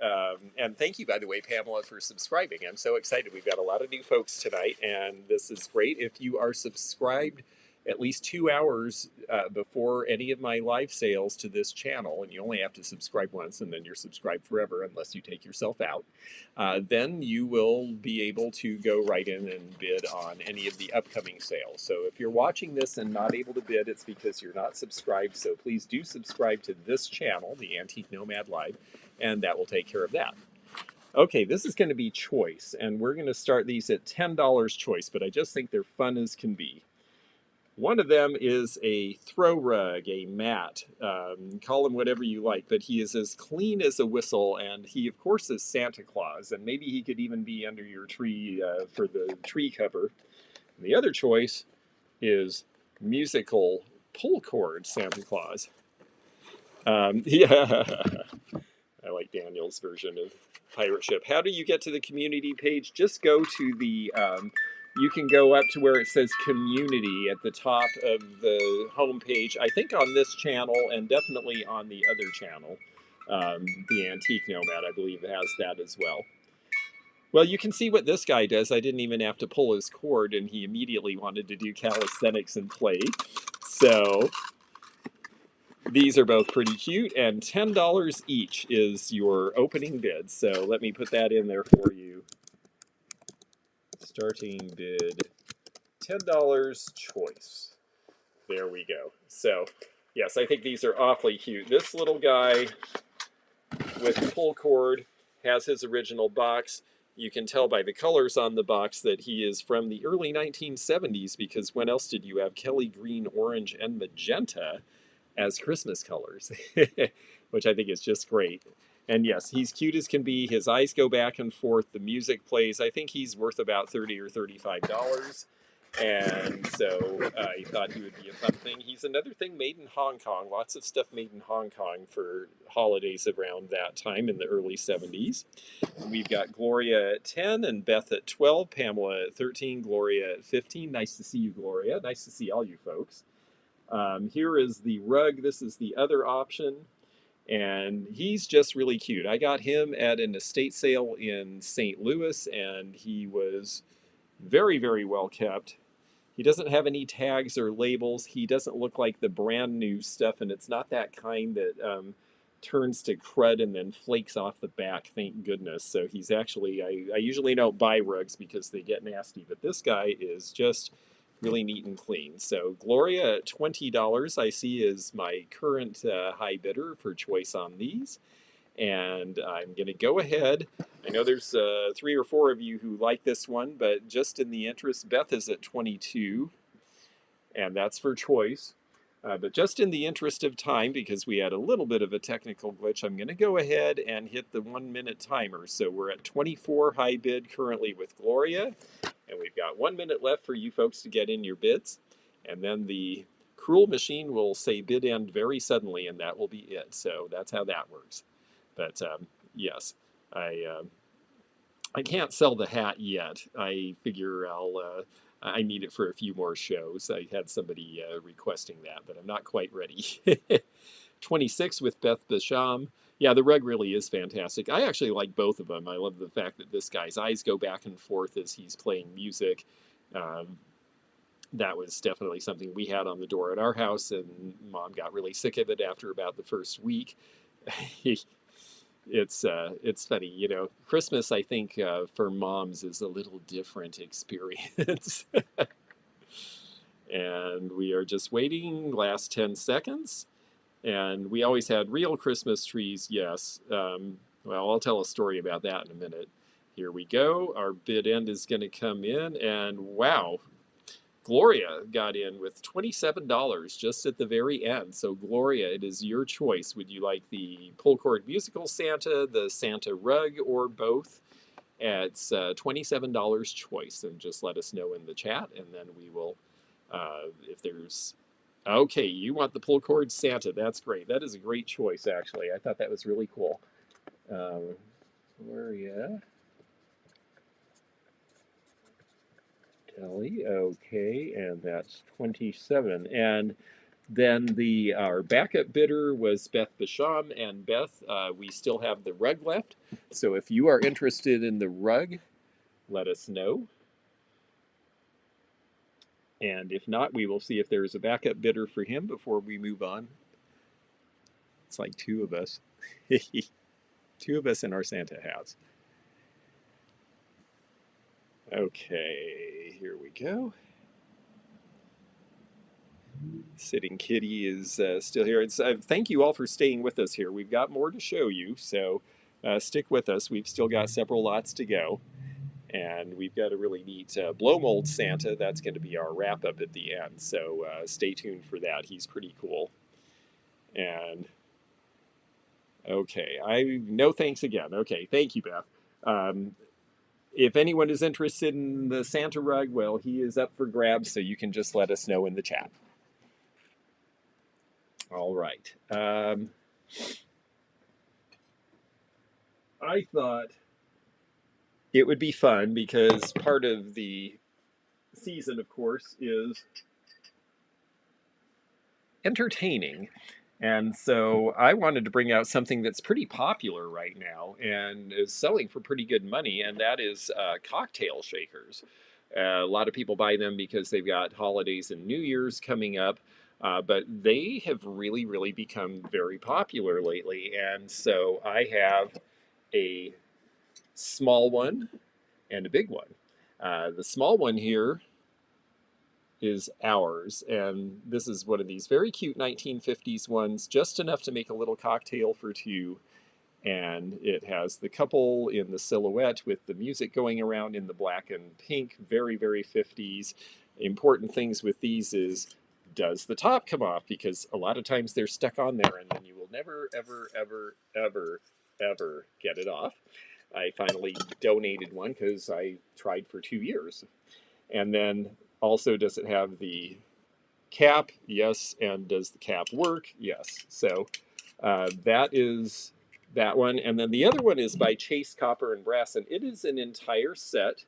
thank you, by the way, Pamela, for subscribing. I'm so excited. We've got a lot of new folks tonight, and this is great. If you are subscribed at least 2 hours before any of my live sales to this channel, and you only have to subscribe once, and then you're subscribed forever unless you take yourself out, then you will be able to go right in and bid on any of the upcoming sales. So if you're watching this and not able to bid, it's because you're not subscribed. So please do subscribe to this channel, the Antique Nomad Live, and that will take care of that. Okay, this is going to be choice, and we're going to start these at $10 choice, but I just think they're fun as can be. One of them is a throw rug, a mat. Call him whatever you like, but he is as clean as a whistle, and he, of course, is Santa Claus, and maybe he could even be under your tree for the tree cover. And the other choice is musical pull cord Santa Claus. Yeah, I like Daniel's version of pirate ship. How do you get to the community page? Just go to the... you can go up to where it says community at the top of the home page. I think on this channel, and definitely on the other channel, the Antique Nomad, I believe, has that as well. Well, you can see what this guy does. I didn't even have to pull his cord, and he immediately wanted to do calisthenics and play. So these are both pretty cute, and $10 each is your opening bid. So let me put that in there for you. Starting bid $10 choice. There we go. So, yes, I think these are awfully cute. This little guy with pull cord has his original box. You can tell by the colors on the box that he is from the early 1970s, because when else did you have Kelly green, orange, and magenta as Christmas colors? Which I think is just great. And yes, he's cute as can be. His eyes go back and forth. The music plays. I think he's worth about $30 or $35. And so I thought he would be a fun thing. He's another thing made in Hong Kong. Lots of stuff made in Hong Kong for holidays around that time in the early 70s. We've got Gloria at 10 and Beth at 12, Pamela at 13, Gloria at 15. Nice to see you, Gloria. Nice to see all you folks. Here is the rug. This is the other option. And he's just really cute. I got him at an estate sale in St. Louis, and he was very, very well kept. He doesn't have any tags or labels. He doesn't look like the brand new stuff, and it's not that kind that turns to crud and then flakes off the back, thank goodness. So he's actually, I usually don't buy rugs because they get nasty, but this guy is just really neat and clean. So Gloria at $20 I see is my current high bidder for choice on these. And I'm going to go ahead. I know there's 3 or 4 of you who like this one, but just in the interest, Beth is at 22, and that's for choice. But just in the interest of time, because we had a little bit of a technical glitch, I'm going to go ahead and hit the 1-minute timer. So we're at 24 high bid currently with Gloria, and we've got 1 minute left for you folks to get in your bids. And then the cruel machine will say bid end very suddenly, and that will be it. So that's how that works. But yes, I can't sell the hat yet. I figure I need it for a few more shows. I had somebody requesting that, but I'm not quite ready. 26 with Beth Basham. Yeah, the rug really is fantastic. I actually like both of them. I love the fact that this guy's eyes go back and forth as he's playing music. That was definitely something we had on the door at our house, and Mom got really sick of it after about the first week. It's funny, you know. Christmas, I think, for moms is a little different experience. And we are just waiting. Last 10 seconds. And we always had real Christmas trees, yes. Well, I'll tell a story about that in a minute. Here we go. Our bid end is going to come in, and wow, Gloria got in with $27 just at the very end. So Gloria, it is your choice. Would you like the pull cord musical Santa, the Santa rug, or both? It's $27 choice, and just let us know in the chat, and then we will, if there's, okay, you want the pull cord Santa. That's great. That is a great choice, actually. I thought that was really cool. Gloria. Okay, and that's 27. And then our backup bidder was Beth Basham, and Beth, we still have the rug left. So if you are interested in the rug, let us know. And if not, we will see if there is a backup bidder for him before we move on. It's like 2 of us. 2 of us in our Santa hats. Okay, here we go. Sitting Kitty is still here. Thank you all for staying with us here. We've got more to show you, so stick with us. We've still got several lots to go. And we've got a really neat blow mold Santa. That's going to be our wrap up at the end. So stay tuned for that. He's pretty cool. And okay, no thanks again. Okay, thank you, Beth. If anyone is interested in the Santa rug, well, he is up for grabs, so you can just let us know in the chat. All right. I thought it would be fun because part of the season, of course, is entertaining. And so I wanted to bring out something that's pretty popular right now and is selling for pretty good money, and that is cocktail shakers. A lot of people buy them because they've got holidays and New Year's coming up, but they have really, really become very popular lately. And so I have a small one and a big one. The small one here is ours. And this is one of these very cute 1950s ones, just enough to make a little cocktail for two. And it has the couple in the silhouette with the music going around in the black and pink, very, very 50s. Important things with these is, does the top come off? Because a lot of times they're stuck on there and then you will never, ever, ever, ever, ever get it off. I finally donated one because I tried for 2 years. And then also, does it have the cap? Yes. And does the cap work? Yes. So that is that one. And then the other one is by Chase Copper and Brass, and it is an entire set.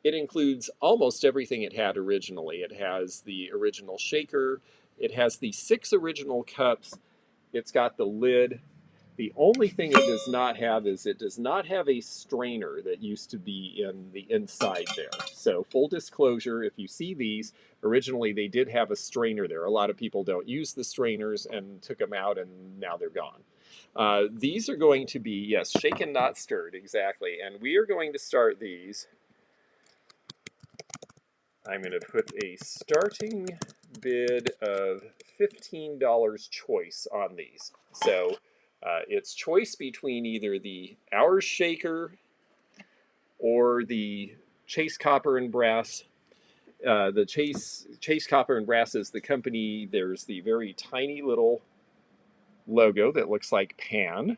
It includes almost everything it had originally. It has the original shaker. It has the 6 original cups. It's got the lid. The only thing it does not have is it does not have a strainer that used to be in the inside there. So full disclosure, if you see these, originally they did have a strainer there. A lot of people don't use the strainers and took them out and now they're gone. These are going to be, yes, shaken not stirred, exactly. And we are going to start these. I'm going to put a starting bid of $15 choice on these. So it's choice between either the Hours Shaker or the Chase Copper and Brass. The Chase Copper and Brass is the company. There's the very tiny little logo that looks like pan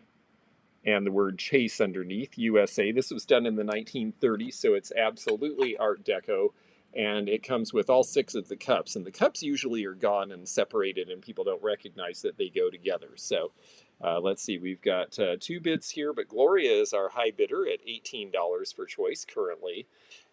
and the word Chase underneath, USA. This was done in the 1930s, so it's absolutely Art Deco. And it comes with all 6 of the cups. And the cups usually are gone and separated, and people don't recognize that they go together. So let's see, we've got 2 bids here, but Gloria is our high bidder at $18 for choice currently.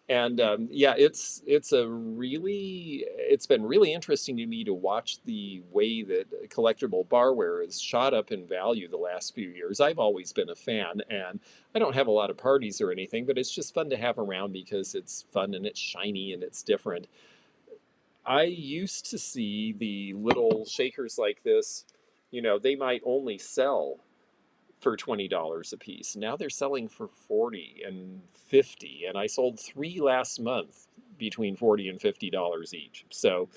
And yeah, it's been really interesting to me to watch the way that collectible barware has shot up in value the last few years. I've always been a fan, and I don't have a lot of parties or anything, but it's just fun to have around because it's fun and it's shiny and it's different. I used to see the little shakers like this, they might only sell for $20 a piece. Now they're selling for 40 and 50, and I sold 3 last month between 40 and $50 each. So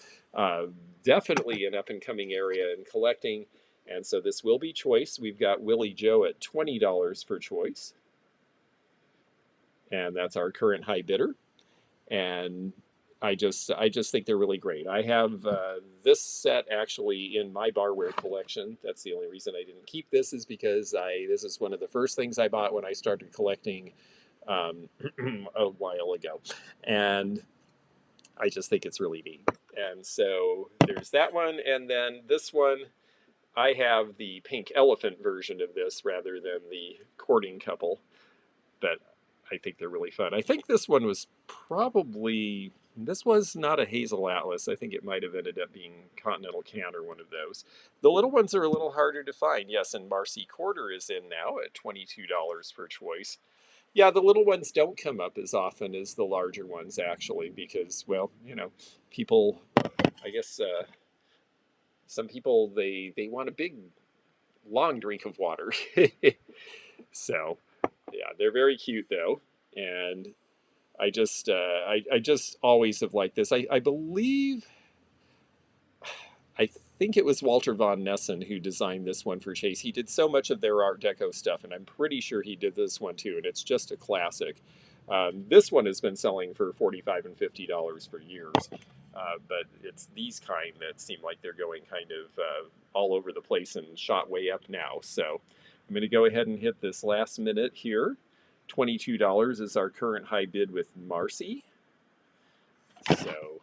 definitely an up and coming area in collecting. And so this will be choice. We've got Willie Joe at $20 for choice. And that's our current high bidder. And I just think they're really great. I have this set actually in my barware collection. That's the only reason I didn't keep this, is because this is one of the first things I bought when I started collecting a while ago, and I just think it's really neat. And so there's that one, and then this one, I have the pink elephant version of this rather than the courting couple, but I think they're really fun. I think this one was this was not a Hazel Atlas. I think it might have ended up being Continental Can or one of those. The little ones are a little harder to find. Yes, and Marcy Quarter is in now at $22 for choice. Yeah, the little ones don't come up as often as the larger ones, actually, because, well, people, I guess, some people, they want a big, long drink of water. So, yeah, they're very cute, though. And I just always have liked this. I believe, I think it was Walter von Nessen who designed this one for Chase. He did so much of their Art Deco stuff, and I'm pretty sure he did this one too, and it's just a classic. This one has been selling for $45 and $50 for years, but it's these kind that seem like they're going kind of all over the place and shot way up now. So I'm going to go ahead and hit this last minute here. $22 is our current high bid with Marcy. So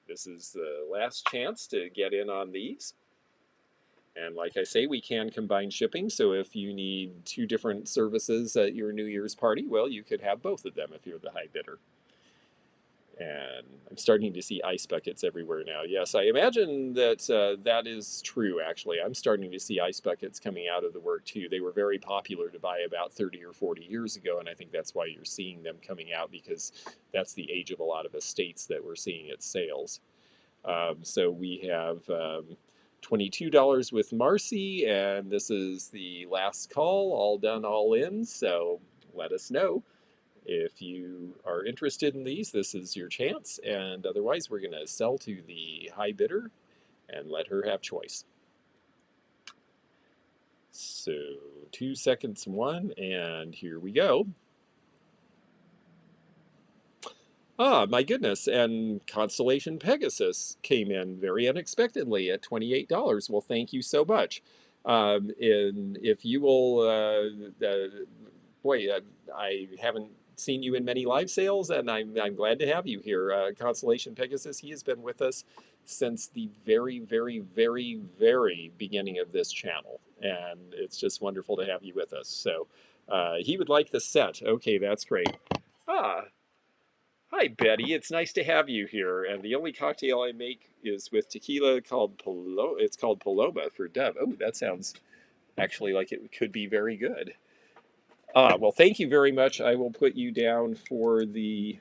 this is the last chance to get in on these. And like I say, we can combine shipping. So if you need 2 different services at your New Year's party, well, you could have both of them if you're the high bidder. And I'm starting to see ice buckets everywhere now. Yes, I imagine that that is true, actually. I'm starting to see ice buckets coming out of the work, too. They were very popular to buy about 30 or 40 years ago, and I think that's why you're seeing them coming out, because that's the age of a lot of estates that we're seeing at sales. So we have $22 with Marcy, and this is the last call, all done, all in, so let us know. If you are interested in these, this is your chance, and otherwise we're going to sell to the high bidder and let her have choice. So 2 seconds, one, and here we go. Ah, my goodness, and Constellation Pegasus came in very unexpectedly at $28. Well, thank you so much. And if you will, boy, I haven't seen you in many live sales, and I'm glad to have you here. Constellation Pegasus, he has been with us since the very, very, very, very beginning of this channel, and it's just wonderful to have you with us. So he would like the set. Okay, that's great. Ah, hi, Betty. It's nice to have you here. And the only cocktail I make is with tequila called It's called Paloma for Dove. Oh, that sounds actually like it could be very good. Ah, well, thank you very much. I will put you down for the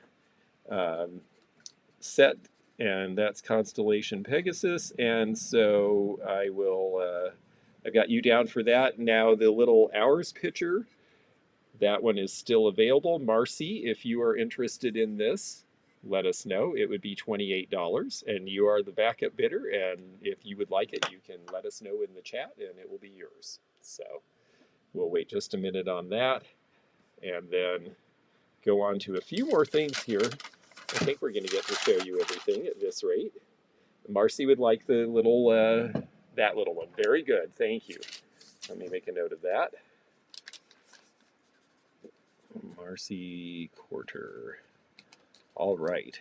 set, and that's Constellation Pegasus. And so I will. I've got you down for that. Now the little hours picture. That one is still available. Marcy, if you are interested in this, let us know. It would be $28, and you are the backup bidder. And if you would like it, you can let us know in the chat, and it will be yours. So we'll wait just a minute on that, and then go on to a few more things here. I think we're going to get to show you everything at this rate. Marcy would like the little, that little one. Very good. Thank you. Let me make a note of that. Marcy Quarter. All right.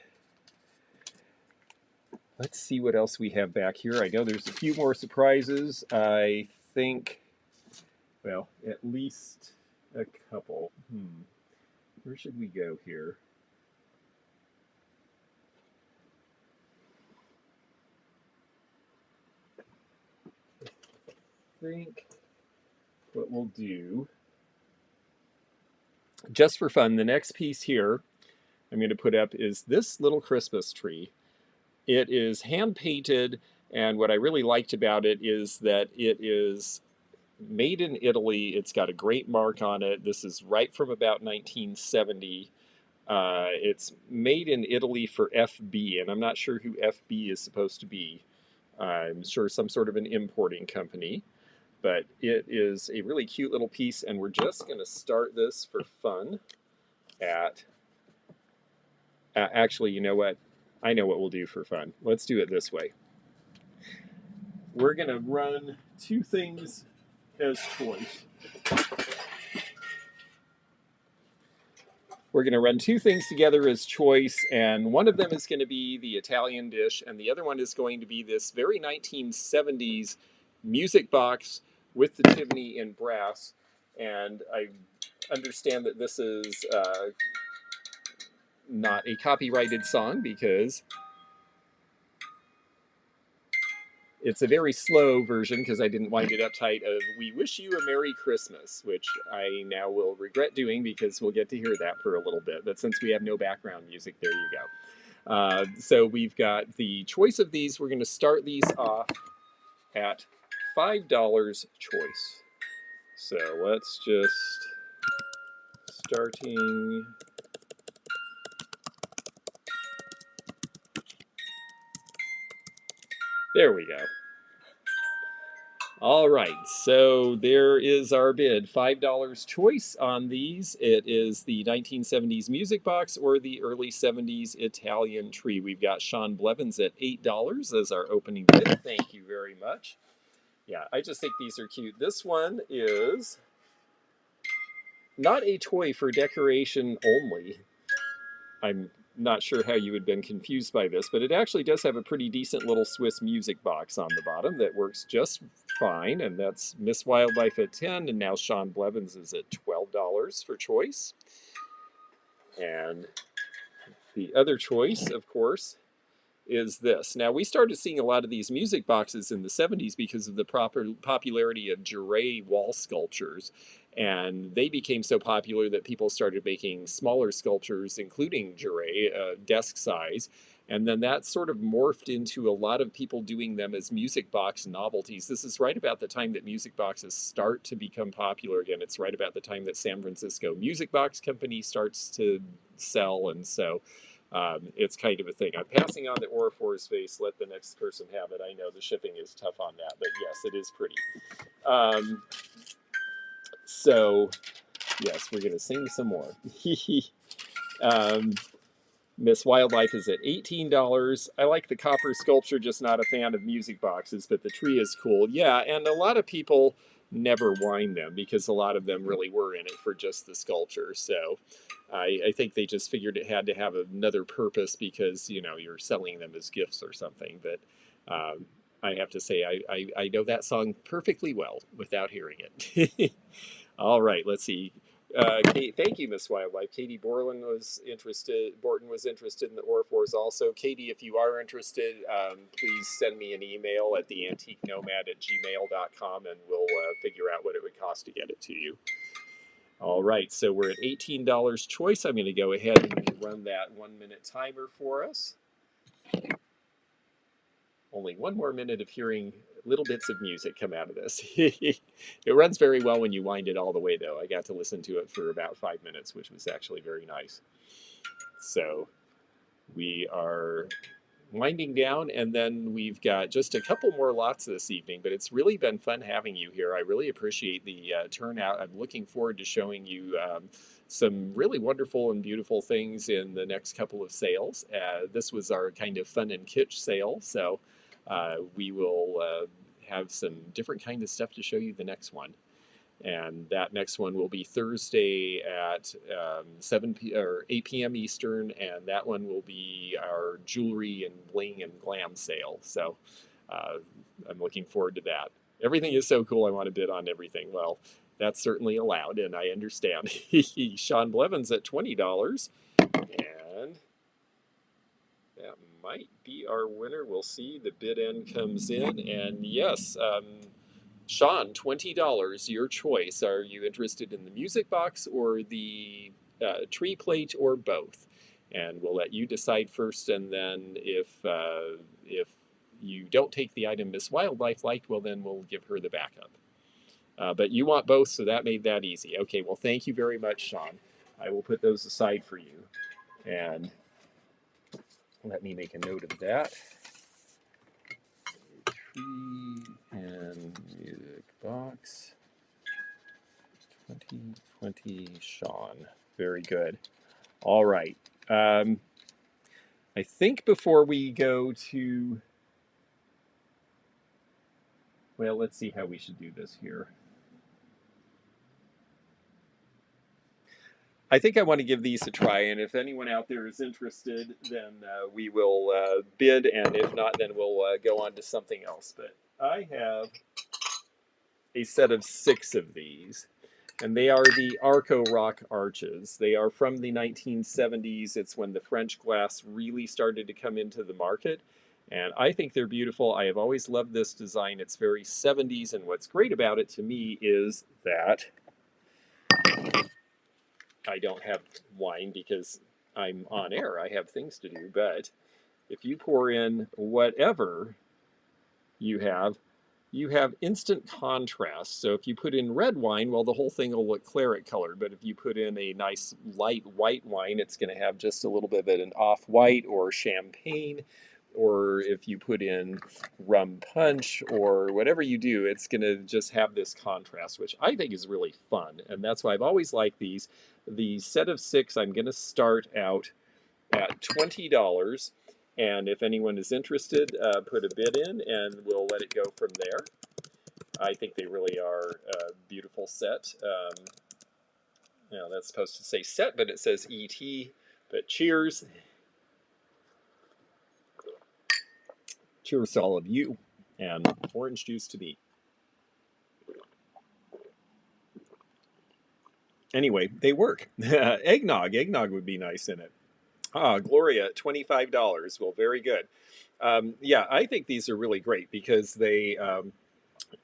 Let's see what else we have back here. I know there's a few more surprises. I think, well, at least a couple. Where should we go here? I think what we'll do, just for fun, the next piece here I'm going to put up is this little Christmas tree. It is hand painted, and what I really liked about it is that it is made in Italy. It's got a great mark on it. This is right from about 1970. It's made in Italy for FB, and I'm not sure who FB is supposed to be. I'm sure some sort of an importing company, but it is a really cute little piece, and we're just going to start this for fun at, actually, you know what? I know what we'll do for fun. Let's do it this way. We're going to run two things as choice. We're going to run two things together as choice, and one of them is going to be the Italian dish, and the other one is going to be this very 1970s music box with the chimney in brass. And I understand that this is not a copyrighted song because it's a very slow version, because I didn't wind it up tight, of We Wish You a Merry Christmas, which I now will regret doing because we'll get to hear that for a little bit. But since we have no background music, there you go. So we've got the choice of these. We're going to start these off at $5 choice. So let's just, starting, there we go. All right, so there is our bid. $5 choice on these. It is the 1970s music box or the early 70s Italian tree. We've got Sean Blevins at $8 as our opening bid. Thank you very much. Yeah, I just think these are cute. This one is not a toy for decoration only. I'm not sure how you had been confused by this, but it actually does have a pretty decent little Swiss music box on the bottom that works just fine, and that's Miss Wildlife at $10, and now Sean Blevins is at $12 for choice. And the other choice, of course, is this. Now, we started seeing a lot of these music boxes in the 70s because of the popularity of Duret wall sculptures. And they became so popular that people started making smaller sculptures, including Duret, desk size. And then that sort of morphed into a lot of people doing them as music box novelties. This is right about the time that music boxes start to become popular again. It's right about the time that San Francisco Music Box Company starts to sell. And so it's kind of a thing. I'm passing on the Orifore's face. Let the next person have it. I know the shipping is tough on that, but yes, it is pretty. So, yes, we're going to sing some more. Miss Wildlife is at $18. I like the copper sculpture, just not a fan of music boxes, but the tree is cool. Yeah, and a lot of people never wind them because a lot of them really were in it for just the sculpture. So I think they just figured it had to have another purpose because, you know, you're selling them as gifts or something. But I have to say, I know that song perfectly well without hearing it. All right, let's see. Kate, thank you, Miss Wildlife. Katie Borland was interested. Borton was interested in the Orifores also. Katie, if you are interested, please send me an email at theantiquenomad@gmail.com, and we'll figure out what it would cost to get it to you. All right, so we're at $18 choice. I'm going to go ahead and run that 1 minute timer for us. Only one more minute of hearing little bits of music come out of this. It runs very well when you wind it all the way, though. I got to listen to it for about 5 minutes, which was actually very nice. So we are winding down, and then we've got just a couple more lots this evening, but it's really been fun having you here. I really appreciate the turnout. I'm looking forward to showing you some really wonderful and beautiful things in the next couple of sales. This was our kind of fun and kitsch sale, so we will have some different kind of stuff to show you the next one. And that next one will be Thursday at 8 p.m. Eastern, and that one will be our jewelry and bling and glam sale. So I'm looking forward to that. Everything is so cool. I want to bid on everything. Well, that's certainly allowed, and I understand. Sean Blevins at $20, and that might be our winner. We'll see. The bid end comes in, and yes. Sean, $20, your choice. Are you interested in the music box or the tree plate or both? And we'll let you decide first, and then if you don't take the item Miss Wildlife liked, well, then we'll give her the backup. But you want both, so that made that easy. Okay, well, thank you very much, Sean. I will put those aside for you. And let me make a note of that. Tree and music box 2020 Sean. Very good. All right. I think before we go to, well, let's see how we should do this here. I think I want to give these a try, and if anyone out there is interested, then we will bid, and if not, then we'll go on to something else. But I have a set of 6 of these, and they are the Arco Rock arches. They are from the 1970s. It's when the French glass really started to come into the market, and I think they're beautiful. I have always loved this design. It's very 70s, and what's great about it to me is that I don't have wine because I'm on air. I have things to do. But if you pour in whatever you have instant contrast. So if you put in red wine, well, the whole thing will look claret colored. But if you put in a nice light white wine, it's going to have just a little bit of an off-white or champagne. Or if you put in rum punch or whatever you do, it's going to just have this contrast, which I think is really fun. And that's why I've always liked these. The set of 6, I'm going to start out at $20. And if anyone is interested, put a bid in and we'll let it go from there. I think they really are a beautiful set. Now that's supposed to say set, but it says ET. But cheers. Cheers to all of you, and orange juice to me. Anyway, they work. Eggnog would be nice in it. Gloria, $25. Well, very good. Yeah, I think these are really great because they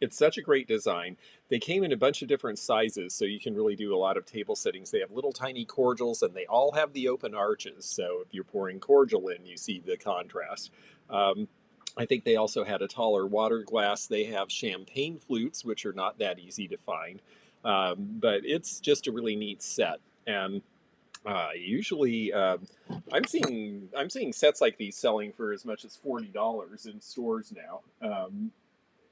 It's such a great design. They came in a bunch of different sizes, so you can really do a lot of table settings. They have little tiny cordials, and they all have the open arches. So if you're pouring cordial in, you see the contrast. Um, I think they also had a taller water glass. They have champagne flutes, which are not that easy to find. But it's just a really neat set. And usually, I'm seeing sets like these selling for as much as $40 in stores now.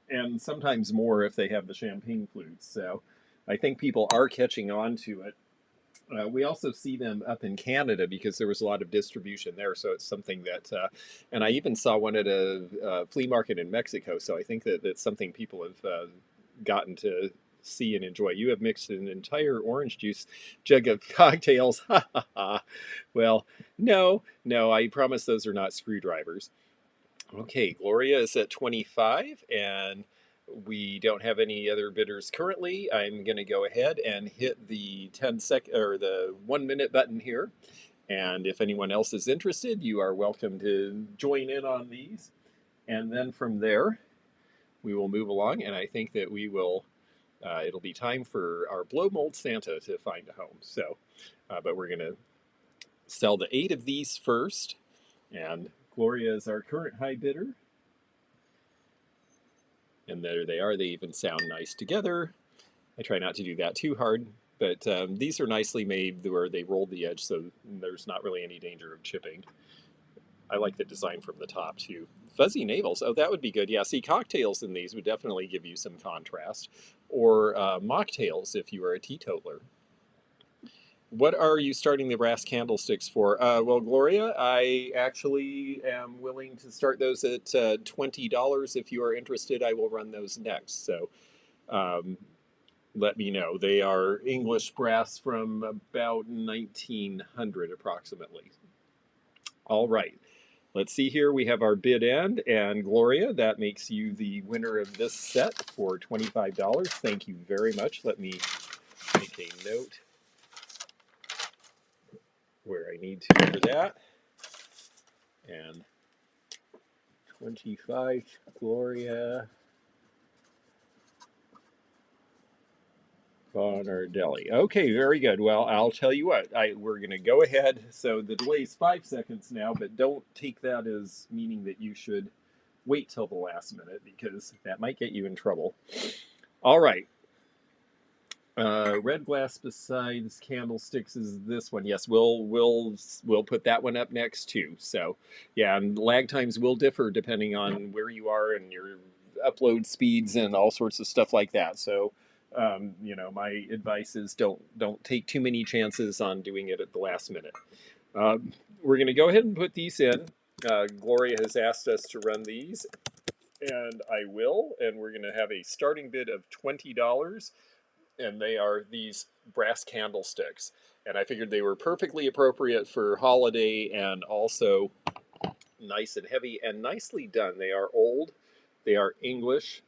And sometimes more if they have the champagne flutes. So I think people are catching on to it. We also see them up in Canada because there was a lot of distribution there. So it's something that, and I even saw one at a, flea market in Mexico. So I think that that's something people have gotten to see and enjoy. You have mixed an entire orange juice jug of cocktails. Ha ha ha. Well, no, no, I promise those are not screwdrivers. Okay, Gloria is at 25, and we don't have any other bidders currently. I'm going to go ahead and hit the 10 or the 1 minute button here. And if anyone else is interested, you are welcome to join in on these. And then from there, we will move along. And I think that we will, it'll be time for our blow mold Santa to find a home. So, but we're going to sell the 8 of these first. And Gloria is our current high bidder. And there they are. They even sound nice together. I try not to do that too hard, but these are nicely made where they rolled the edge, so there's not really any danger of chipping. I like the design from the top too. Fuzzy navels. Oh, that would be good. Yeah, see, cocktails in these would definitely give you some contrast. Or mocktails if you are a teetotaler. What are you starting the brass candlesticks for? Well, Gloria, I actually am willing to start those at $20. If you are interested, I will run those next. So um, let me know. They are English brass from about 1900 approximately. All right. Let's see here. We have our bid end, and Gloria, that makes you the winner of this set for $25. Thank you very much. Let me make a note where I need to for that. And 25, Gloria Bonardelli. Okay, very good. Well, I'll tell you what, we're going to go ahead. So the delay is 5 seconds now, but don't take that as meaning that you should wait till the last minute because that might get you in trouble. All right. Red glass besides candlesticks is this one. Yes, we'll put that one up next too. So yeah, and lag times will differ depending on where you are and your upload speeds and all sorts of stuff like that. So my advice is don't take too many chances on doing it at the last minute. We're going to go ahead and put these in. Gloria has asked us to run these, and I will. And we're going to have a starting bid of $20, and they are these brass candlesticks. And I figured they were perfectly appropriate for holiday and also nice and heavy and nicely done. They are old, they are English.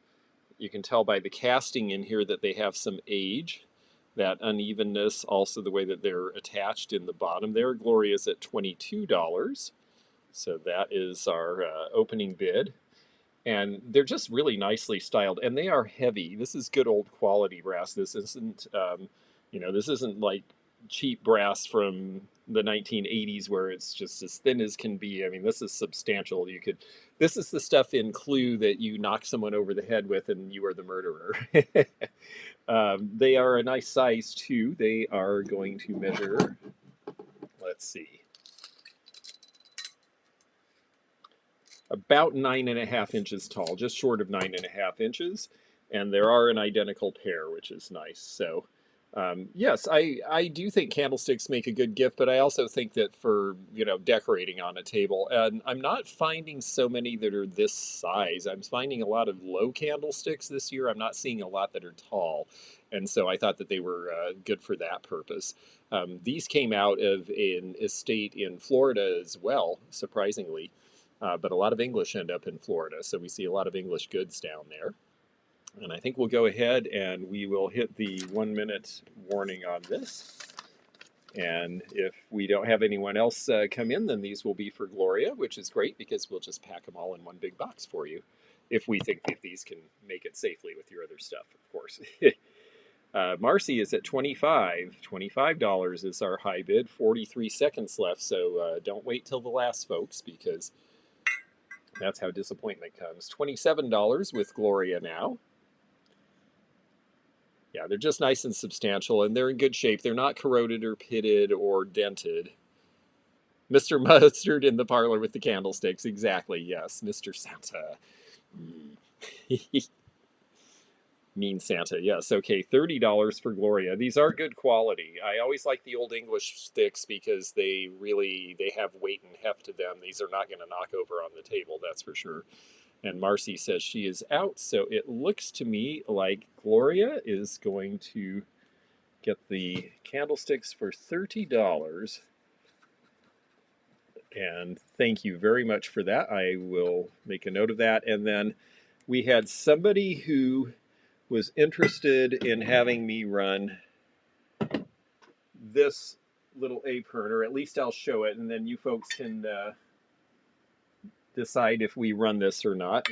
You can tell by the casting in here that they have some age. That unevenness, also the way that they're attached in the bottom there. Gloria's at $22. So that is our opening bid. And they're just really nicely styled, and they are heavy. This is good old quality brass. This isn't, this isn't like cheap brass from the 1980s where it's just as thin as can be. I mean, this is substantial. This is the stuff in Clue that you knock someone over the head with, and you are the murderer. They are a nice size too. They are going to measure. Let's see. About 9.5 inches tall, just short of 9.5 inches, and there are an identical pair, which is nice. So, yes, I do think candlesticks make a good gift, but I also think that for decorating on a table, and I'm not finding so many that are this size. I'm finding a lot of low candlesticks this year. I'm not seeing a lot that are tall, and so I thought that they were good for that purpose. These came out of an estate in Florida as well, surprisingly. But a lot of English end up in Florida, so we see a lot of English goods down there. And I think we'll go ahead and we will hit the 1 minute warning on this. And if we don't have anyone else come in, then these will be for Gloria, which is great because we'll just pack them all in one big box for you. if we think that these can make it safely with your other stuff, of course. Marcy is at $25 is our high bid. 43 seconds left, so don't wait till the last, folks, because that's how disappointment comes. $27 with Gloria now. Yeah, they're just nice and substantial, and they're in good shape. They're not corroded or pitted or dented. Mr. Mustard in the parlor with the candlesticks. Exactly, yes. Mr. Santa. Mean Santa, yes. Okay, $30 for Gloria. These are good quality. I always like the Old English sticks because they have weight and heft to them. These are not going to knock over on the table, that's for sure. And Marcy says she is out, so it looks to me like Gloria is going to get the candlesticks for $30. And thank you very much for that. I will make a note of that. And then we had somebody who was interested in having me run this little apron, or at least I'll show it, and then you folks can decide if we run this or not.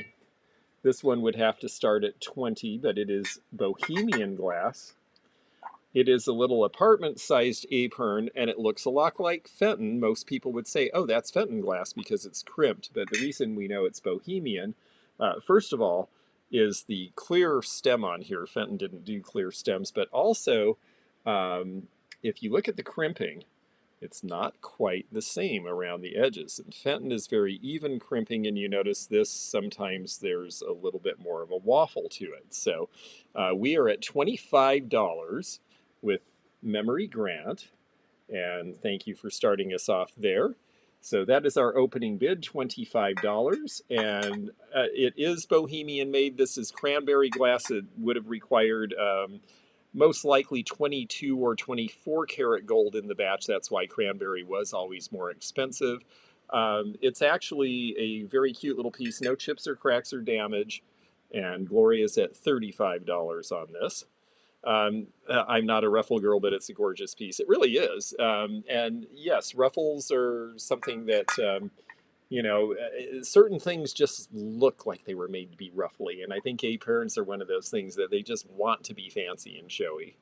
This one would have to start at 20, but it is Bohemian glass. It is a little apartment-sized apron, and it looks a lot like Fenton. Most people would say, oh, that's Fenton glass because it's crimped, but the reason we know it's Bohemian, first of all, is the clear stem on here. Fenton didn't do clear stems, but also, if you look at the crimping, it's not quite the same around the edges. And Fenton is very even crimping, and you notice this, sometimes there's a little bit more of a waffle to it. So we are at $25 with Memory Grant, and thank you for starting us off there. So that is our opening bid, $25, and it is Bohemian made. This is cranberry glass. It would have required most likely 22 or 24 karat gold in the batch. That's why cranberry was always more expensive. It's actually a very cute little piece. No chips or cracks or damage. And Gloria's at $35 on this. I'm not a ruffle girl, but it's a gorgeous piece. It really is. And yes, ruffles are something that, you know, certain things just look like they were made to be ruffly. And I think aprons are one of those things that they just want to be fancy and showy.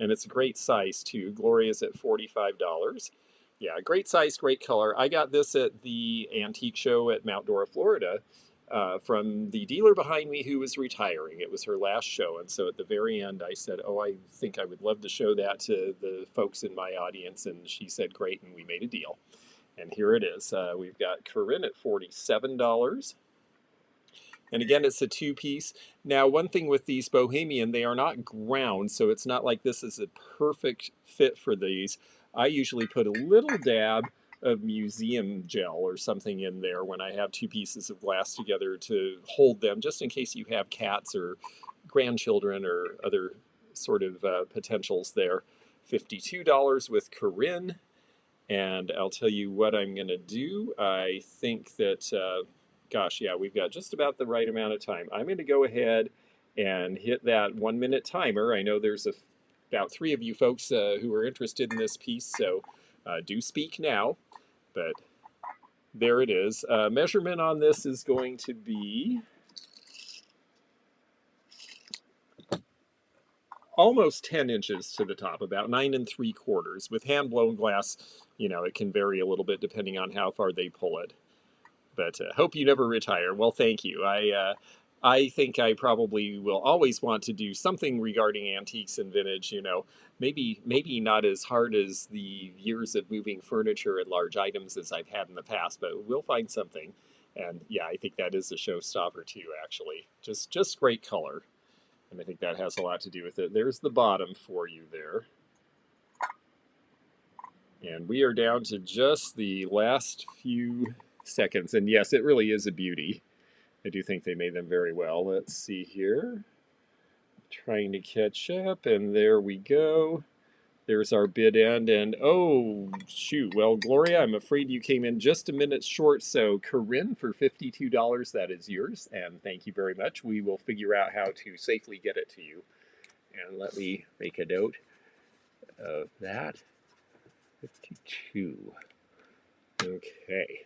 And it's a great size too. Gloria's at $45. Yeah, great size, great color. I got this at the antique show at Mount Dora, Florida, from the dealer behind me who was retiring. It was her last show, and so at the very end I said, oh, I think I would love to show that to the folks in my audience, and she said great, and we made a deal. And here it is. We've got Corinne at $47. And again, it's a two-piece. Now, one thing with these Bohemian, they are not ground, so it's not like this is a perfect fit for these. I usually put a little dab of museum gel or something in there when I have two pieces of glass together to hold them, just in case you have cats or grandchildren or other sort of potentials there. $52 with Corinne. And I'll tell you what I'm going to do. I think that, gosh, yeah, we've got just about the right amount of time. I'm going to go ahead and hit that 1 minute timer. I know there's about 3 of you folks who are interested in this piece, so do speak now. But there it is. Measurement on this is going to be almost 10 inches to the top, about 9 3/4. With hand-blown glass, you know, it can vary a little bit depending on how far they pull it. But hope you never retire. Well, thank you. I think I probably will always want to do something regarding antiques and vintage, you know, maybe not as hard as the years of moving furniture and large items as I've had in the past, but we'll find something. And yeah, I think that is a showstopper too, actually. Just great color. And I think that has a lot to do with it. There's the bottom for you there. And we are down to just the last few seconds. And yes, it really is a beauty. I do think they made them very well. Let's see here. Trying to catch up, and there we go. There's our bid end, and oh, shoot. Well, Gloria, I'm afraid you came in just a minute short, so Corinne for $52, that is yours, and thank you very much. We will figure out how to safely get it to you. And let me make a note of that. 52. Okay.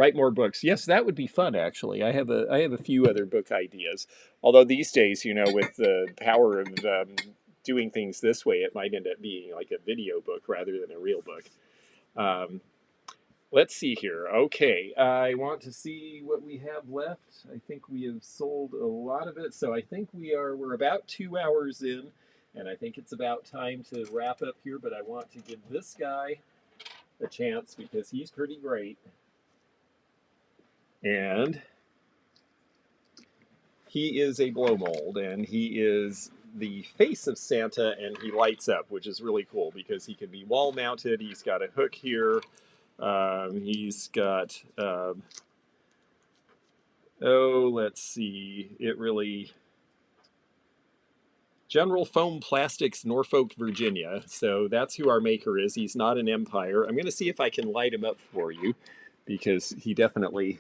Write more books. Yes, that would be fun. Actually, I have a few other book ideas. Although these days, you know, with the power of doing things this way, it might end up being like a video book rather than a real book. Um, let's see here. Okay, I want to see what we have left. I think we have sold a lot of it, so I think we're about 2 hours in, and I think it's about time to wrap up here. But I want to give this guy a chance because he's pretty great. And he is a blow mold, and he is the face of Santa, and he lights up, which is really cool because he can be wall mounted. He's got a hook here. He's got, let's see, General Foam Plastics, Norfolk, Virginia. So that's who our maker is. He's not an Empire. I'm going to see if I can light him up for you because he definitely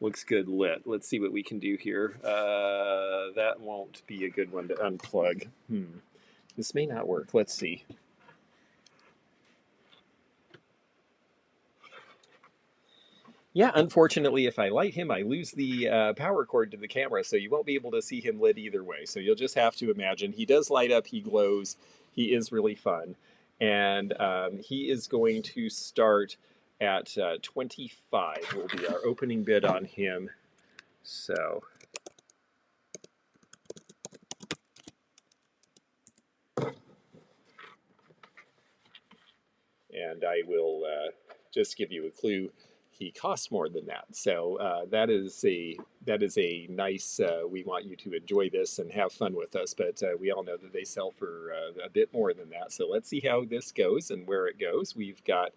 looks good lit. Let's see what we can do here. That won't be a good one to unplug. This may not work. Let's see. Yeah, unfortunately, if I light him, I lose the power cord to the camera, so you won't be able to see him lit either way. So you'll just have to imagine. He does light up, he glows, he is really fun. And he is going to start at 25 will be our opening bid on him. So, and I will just give you a clue. He costs more than that, so that is a nice. We want you to enjoy this and have fun with us, but we all know that they sell for a bit more than that. So let's see how this goes and where it goes. We've got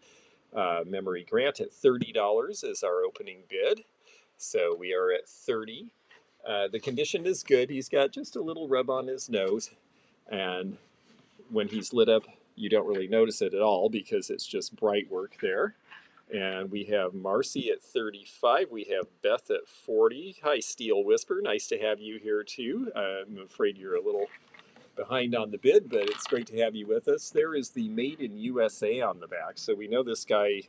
Memory Grant at $30 is our opening bid, so we are at 30. The condition is good. He's got just a little rub on his nose, and when he's lit up, you don't really notice it at all because it's just bright work there. And we have Marcy at 35. We have Beth at 40. Hi, Steel Whisper. Nice to have you here too. I'm afraid you're a little behind on the bid, but it's great to have you with us. There is the Made in USA on the back. So we know this guy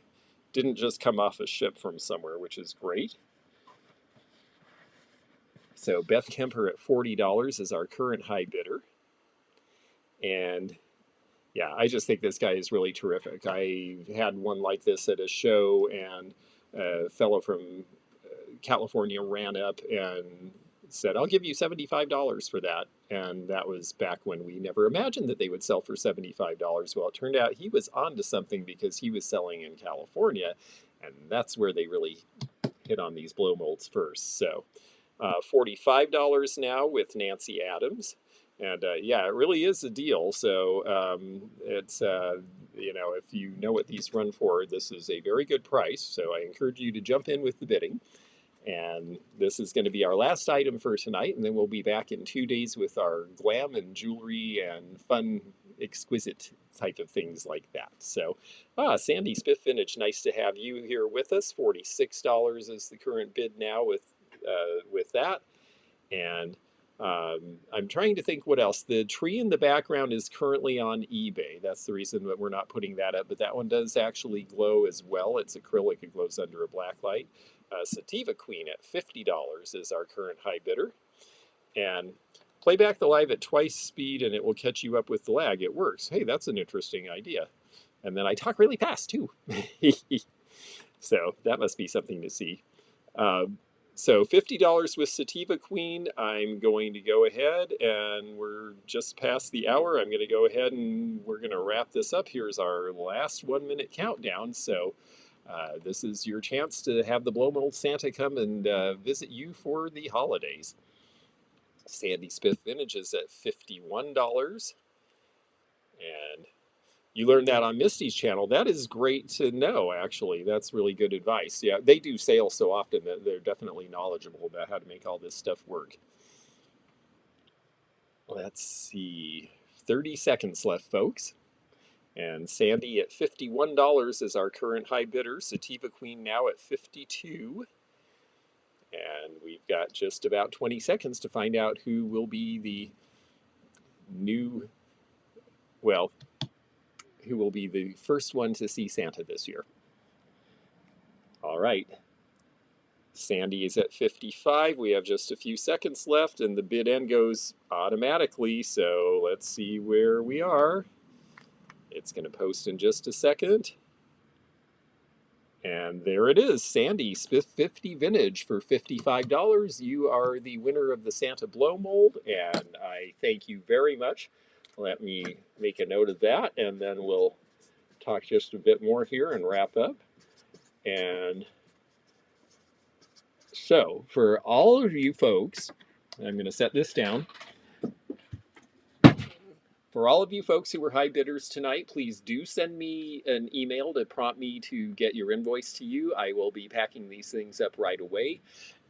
didn't just come off a ship from somewhere, which is great. So Beth Kemper at $40 is our current high bidder. And yeah, I just think this guy is really terrific. I had one like this at a show, and a fellow from California ran up and said, "I'll give you $75 for that." And that was back when we never imagined that they would sell for $75. Well, it turned out he was onto something because he was selling in California, and that's where they really hit on these blow molds first. So $45 now with Nancy Adams. And yeah, it really is a deal. So it's, if you know what these run for, this is a very good price. So I encourage you to jump in with the bidding. And this is going to be our last item for tonight. And then we'll be back in 2 days with our glam and jewelry and fun, exquisite type of things like that. So, Sandy Spiff Vintage, nice to have you here with us. $46 is the current bid now with that. And I'm trying to think what else. The tree in the background is currently on eBay. That's the reason that we're not putting that up. But that one does actually glow as well. It's acrylic. It glows under a black light. Sativa Queen at $50 is our current high bidder. And play back the live at twice speed and it will catch you up with the lag. It works. Hey, that's an interesting idea. And then I talk really fast too. So that must be something to see. So $50 with Sativa Queen. I'm going to go ahead, and we're just past the hour. I'm going to go ahead and we're going to wrap this up. Here's our last 1 minute countdown. So this is your chance to have the Blow Mold Santa come and visit you for the holidays. Sandy Spiff Vintage is at $51. And you learned that on Misty's channel. That is great to know, actually. That's really good advice. Yeah, they do sales so often that they're definitely knowledgeable about how to make all this stuff work. Let's see. 30 seconds left, folks. And Sandy at $51 is our current high bidder. Sativa Queen now at $52. And we've got just about 20 seconds to find out who will be the new, well, who will be the first one to see Santa this year. All right. Sandy is at 55. We have just a few seconds left, and the bid end goes automatically. So let's see where we are. It's going to post in just a second. And there it is, Sandy 50 Vintage for $55. You are the winner of the Santa Blow mold, and I thank you very much. Let me make a note of that, and then we'll talk just a bit more here and wrap up. And so, for all of you folks, I'm going to set this down. For all of you folks who were high bidders tonight, please do send me an email to prompt me to get your invoice to you. I will be packing these things up right away,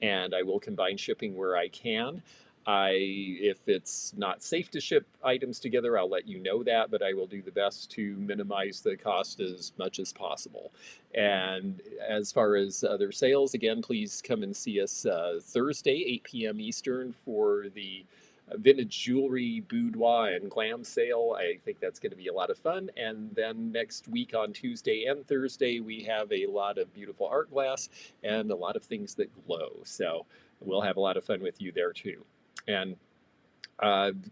and I will combine shipping where I can. If it's not safe to ship items together, I'll let you know that, but I will do the best to minimize the cost as much as possible. And as far as other sales, again, please come and see us Thursday, 8 p.m. Eastern for the vintage jewelry, boudoir, and glam sale. I think that's going to be a lot of fun. And then next week on Tuesday and Thursday, we have a lot of beautiful art glass and a lot of things that glow. So we'll have a lot of fun with you there too. And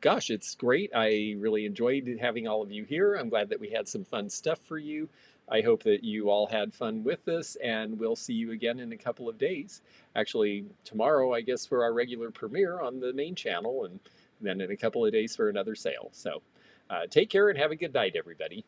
gosh, it's great. I really enjoyed having all of you here. I'm glad that we had some fun stuff for you. I hope that you all had fun with this, and we'll see you again in a couple of days. Actually, tomorrow, I guess, for our regular premiere on the main channel, and then in a couple of days for another sale. So take care and have a good night, everybody.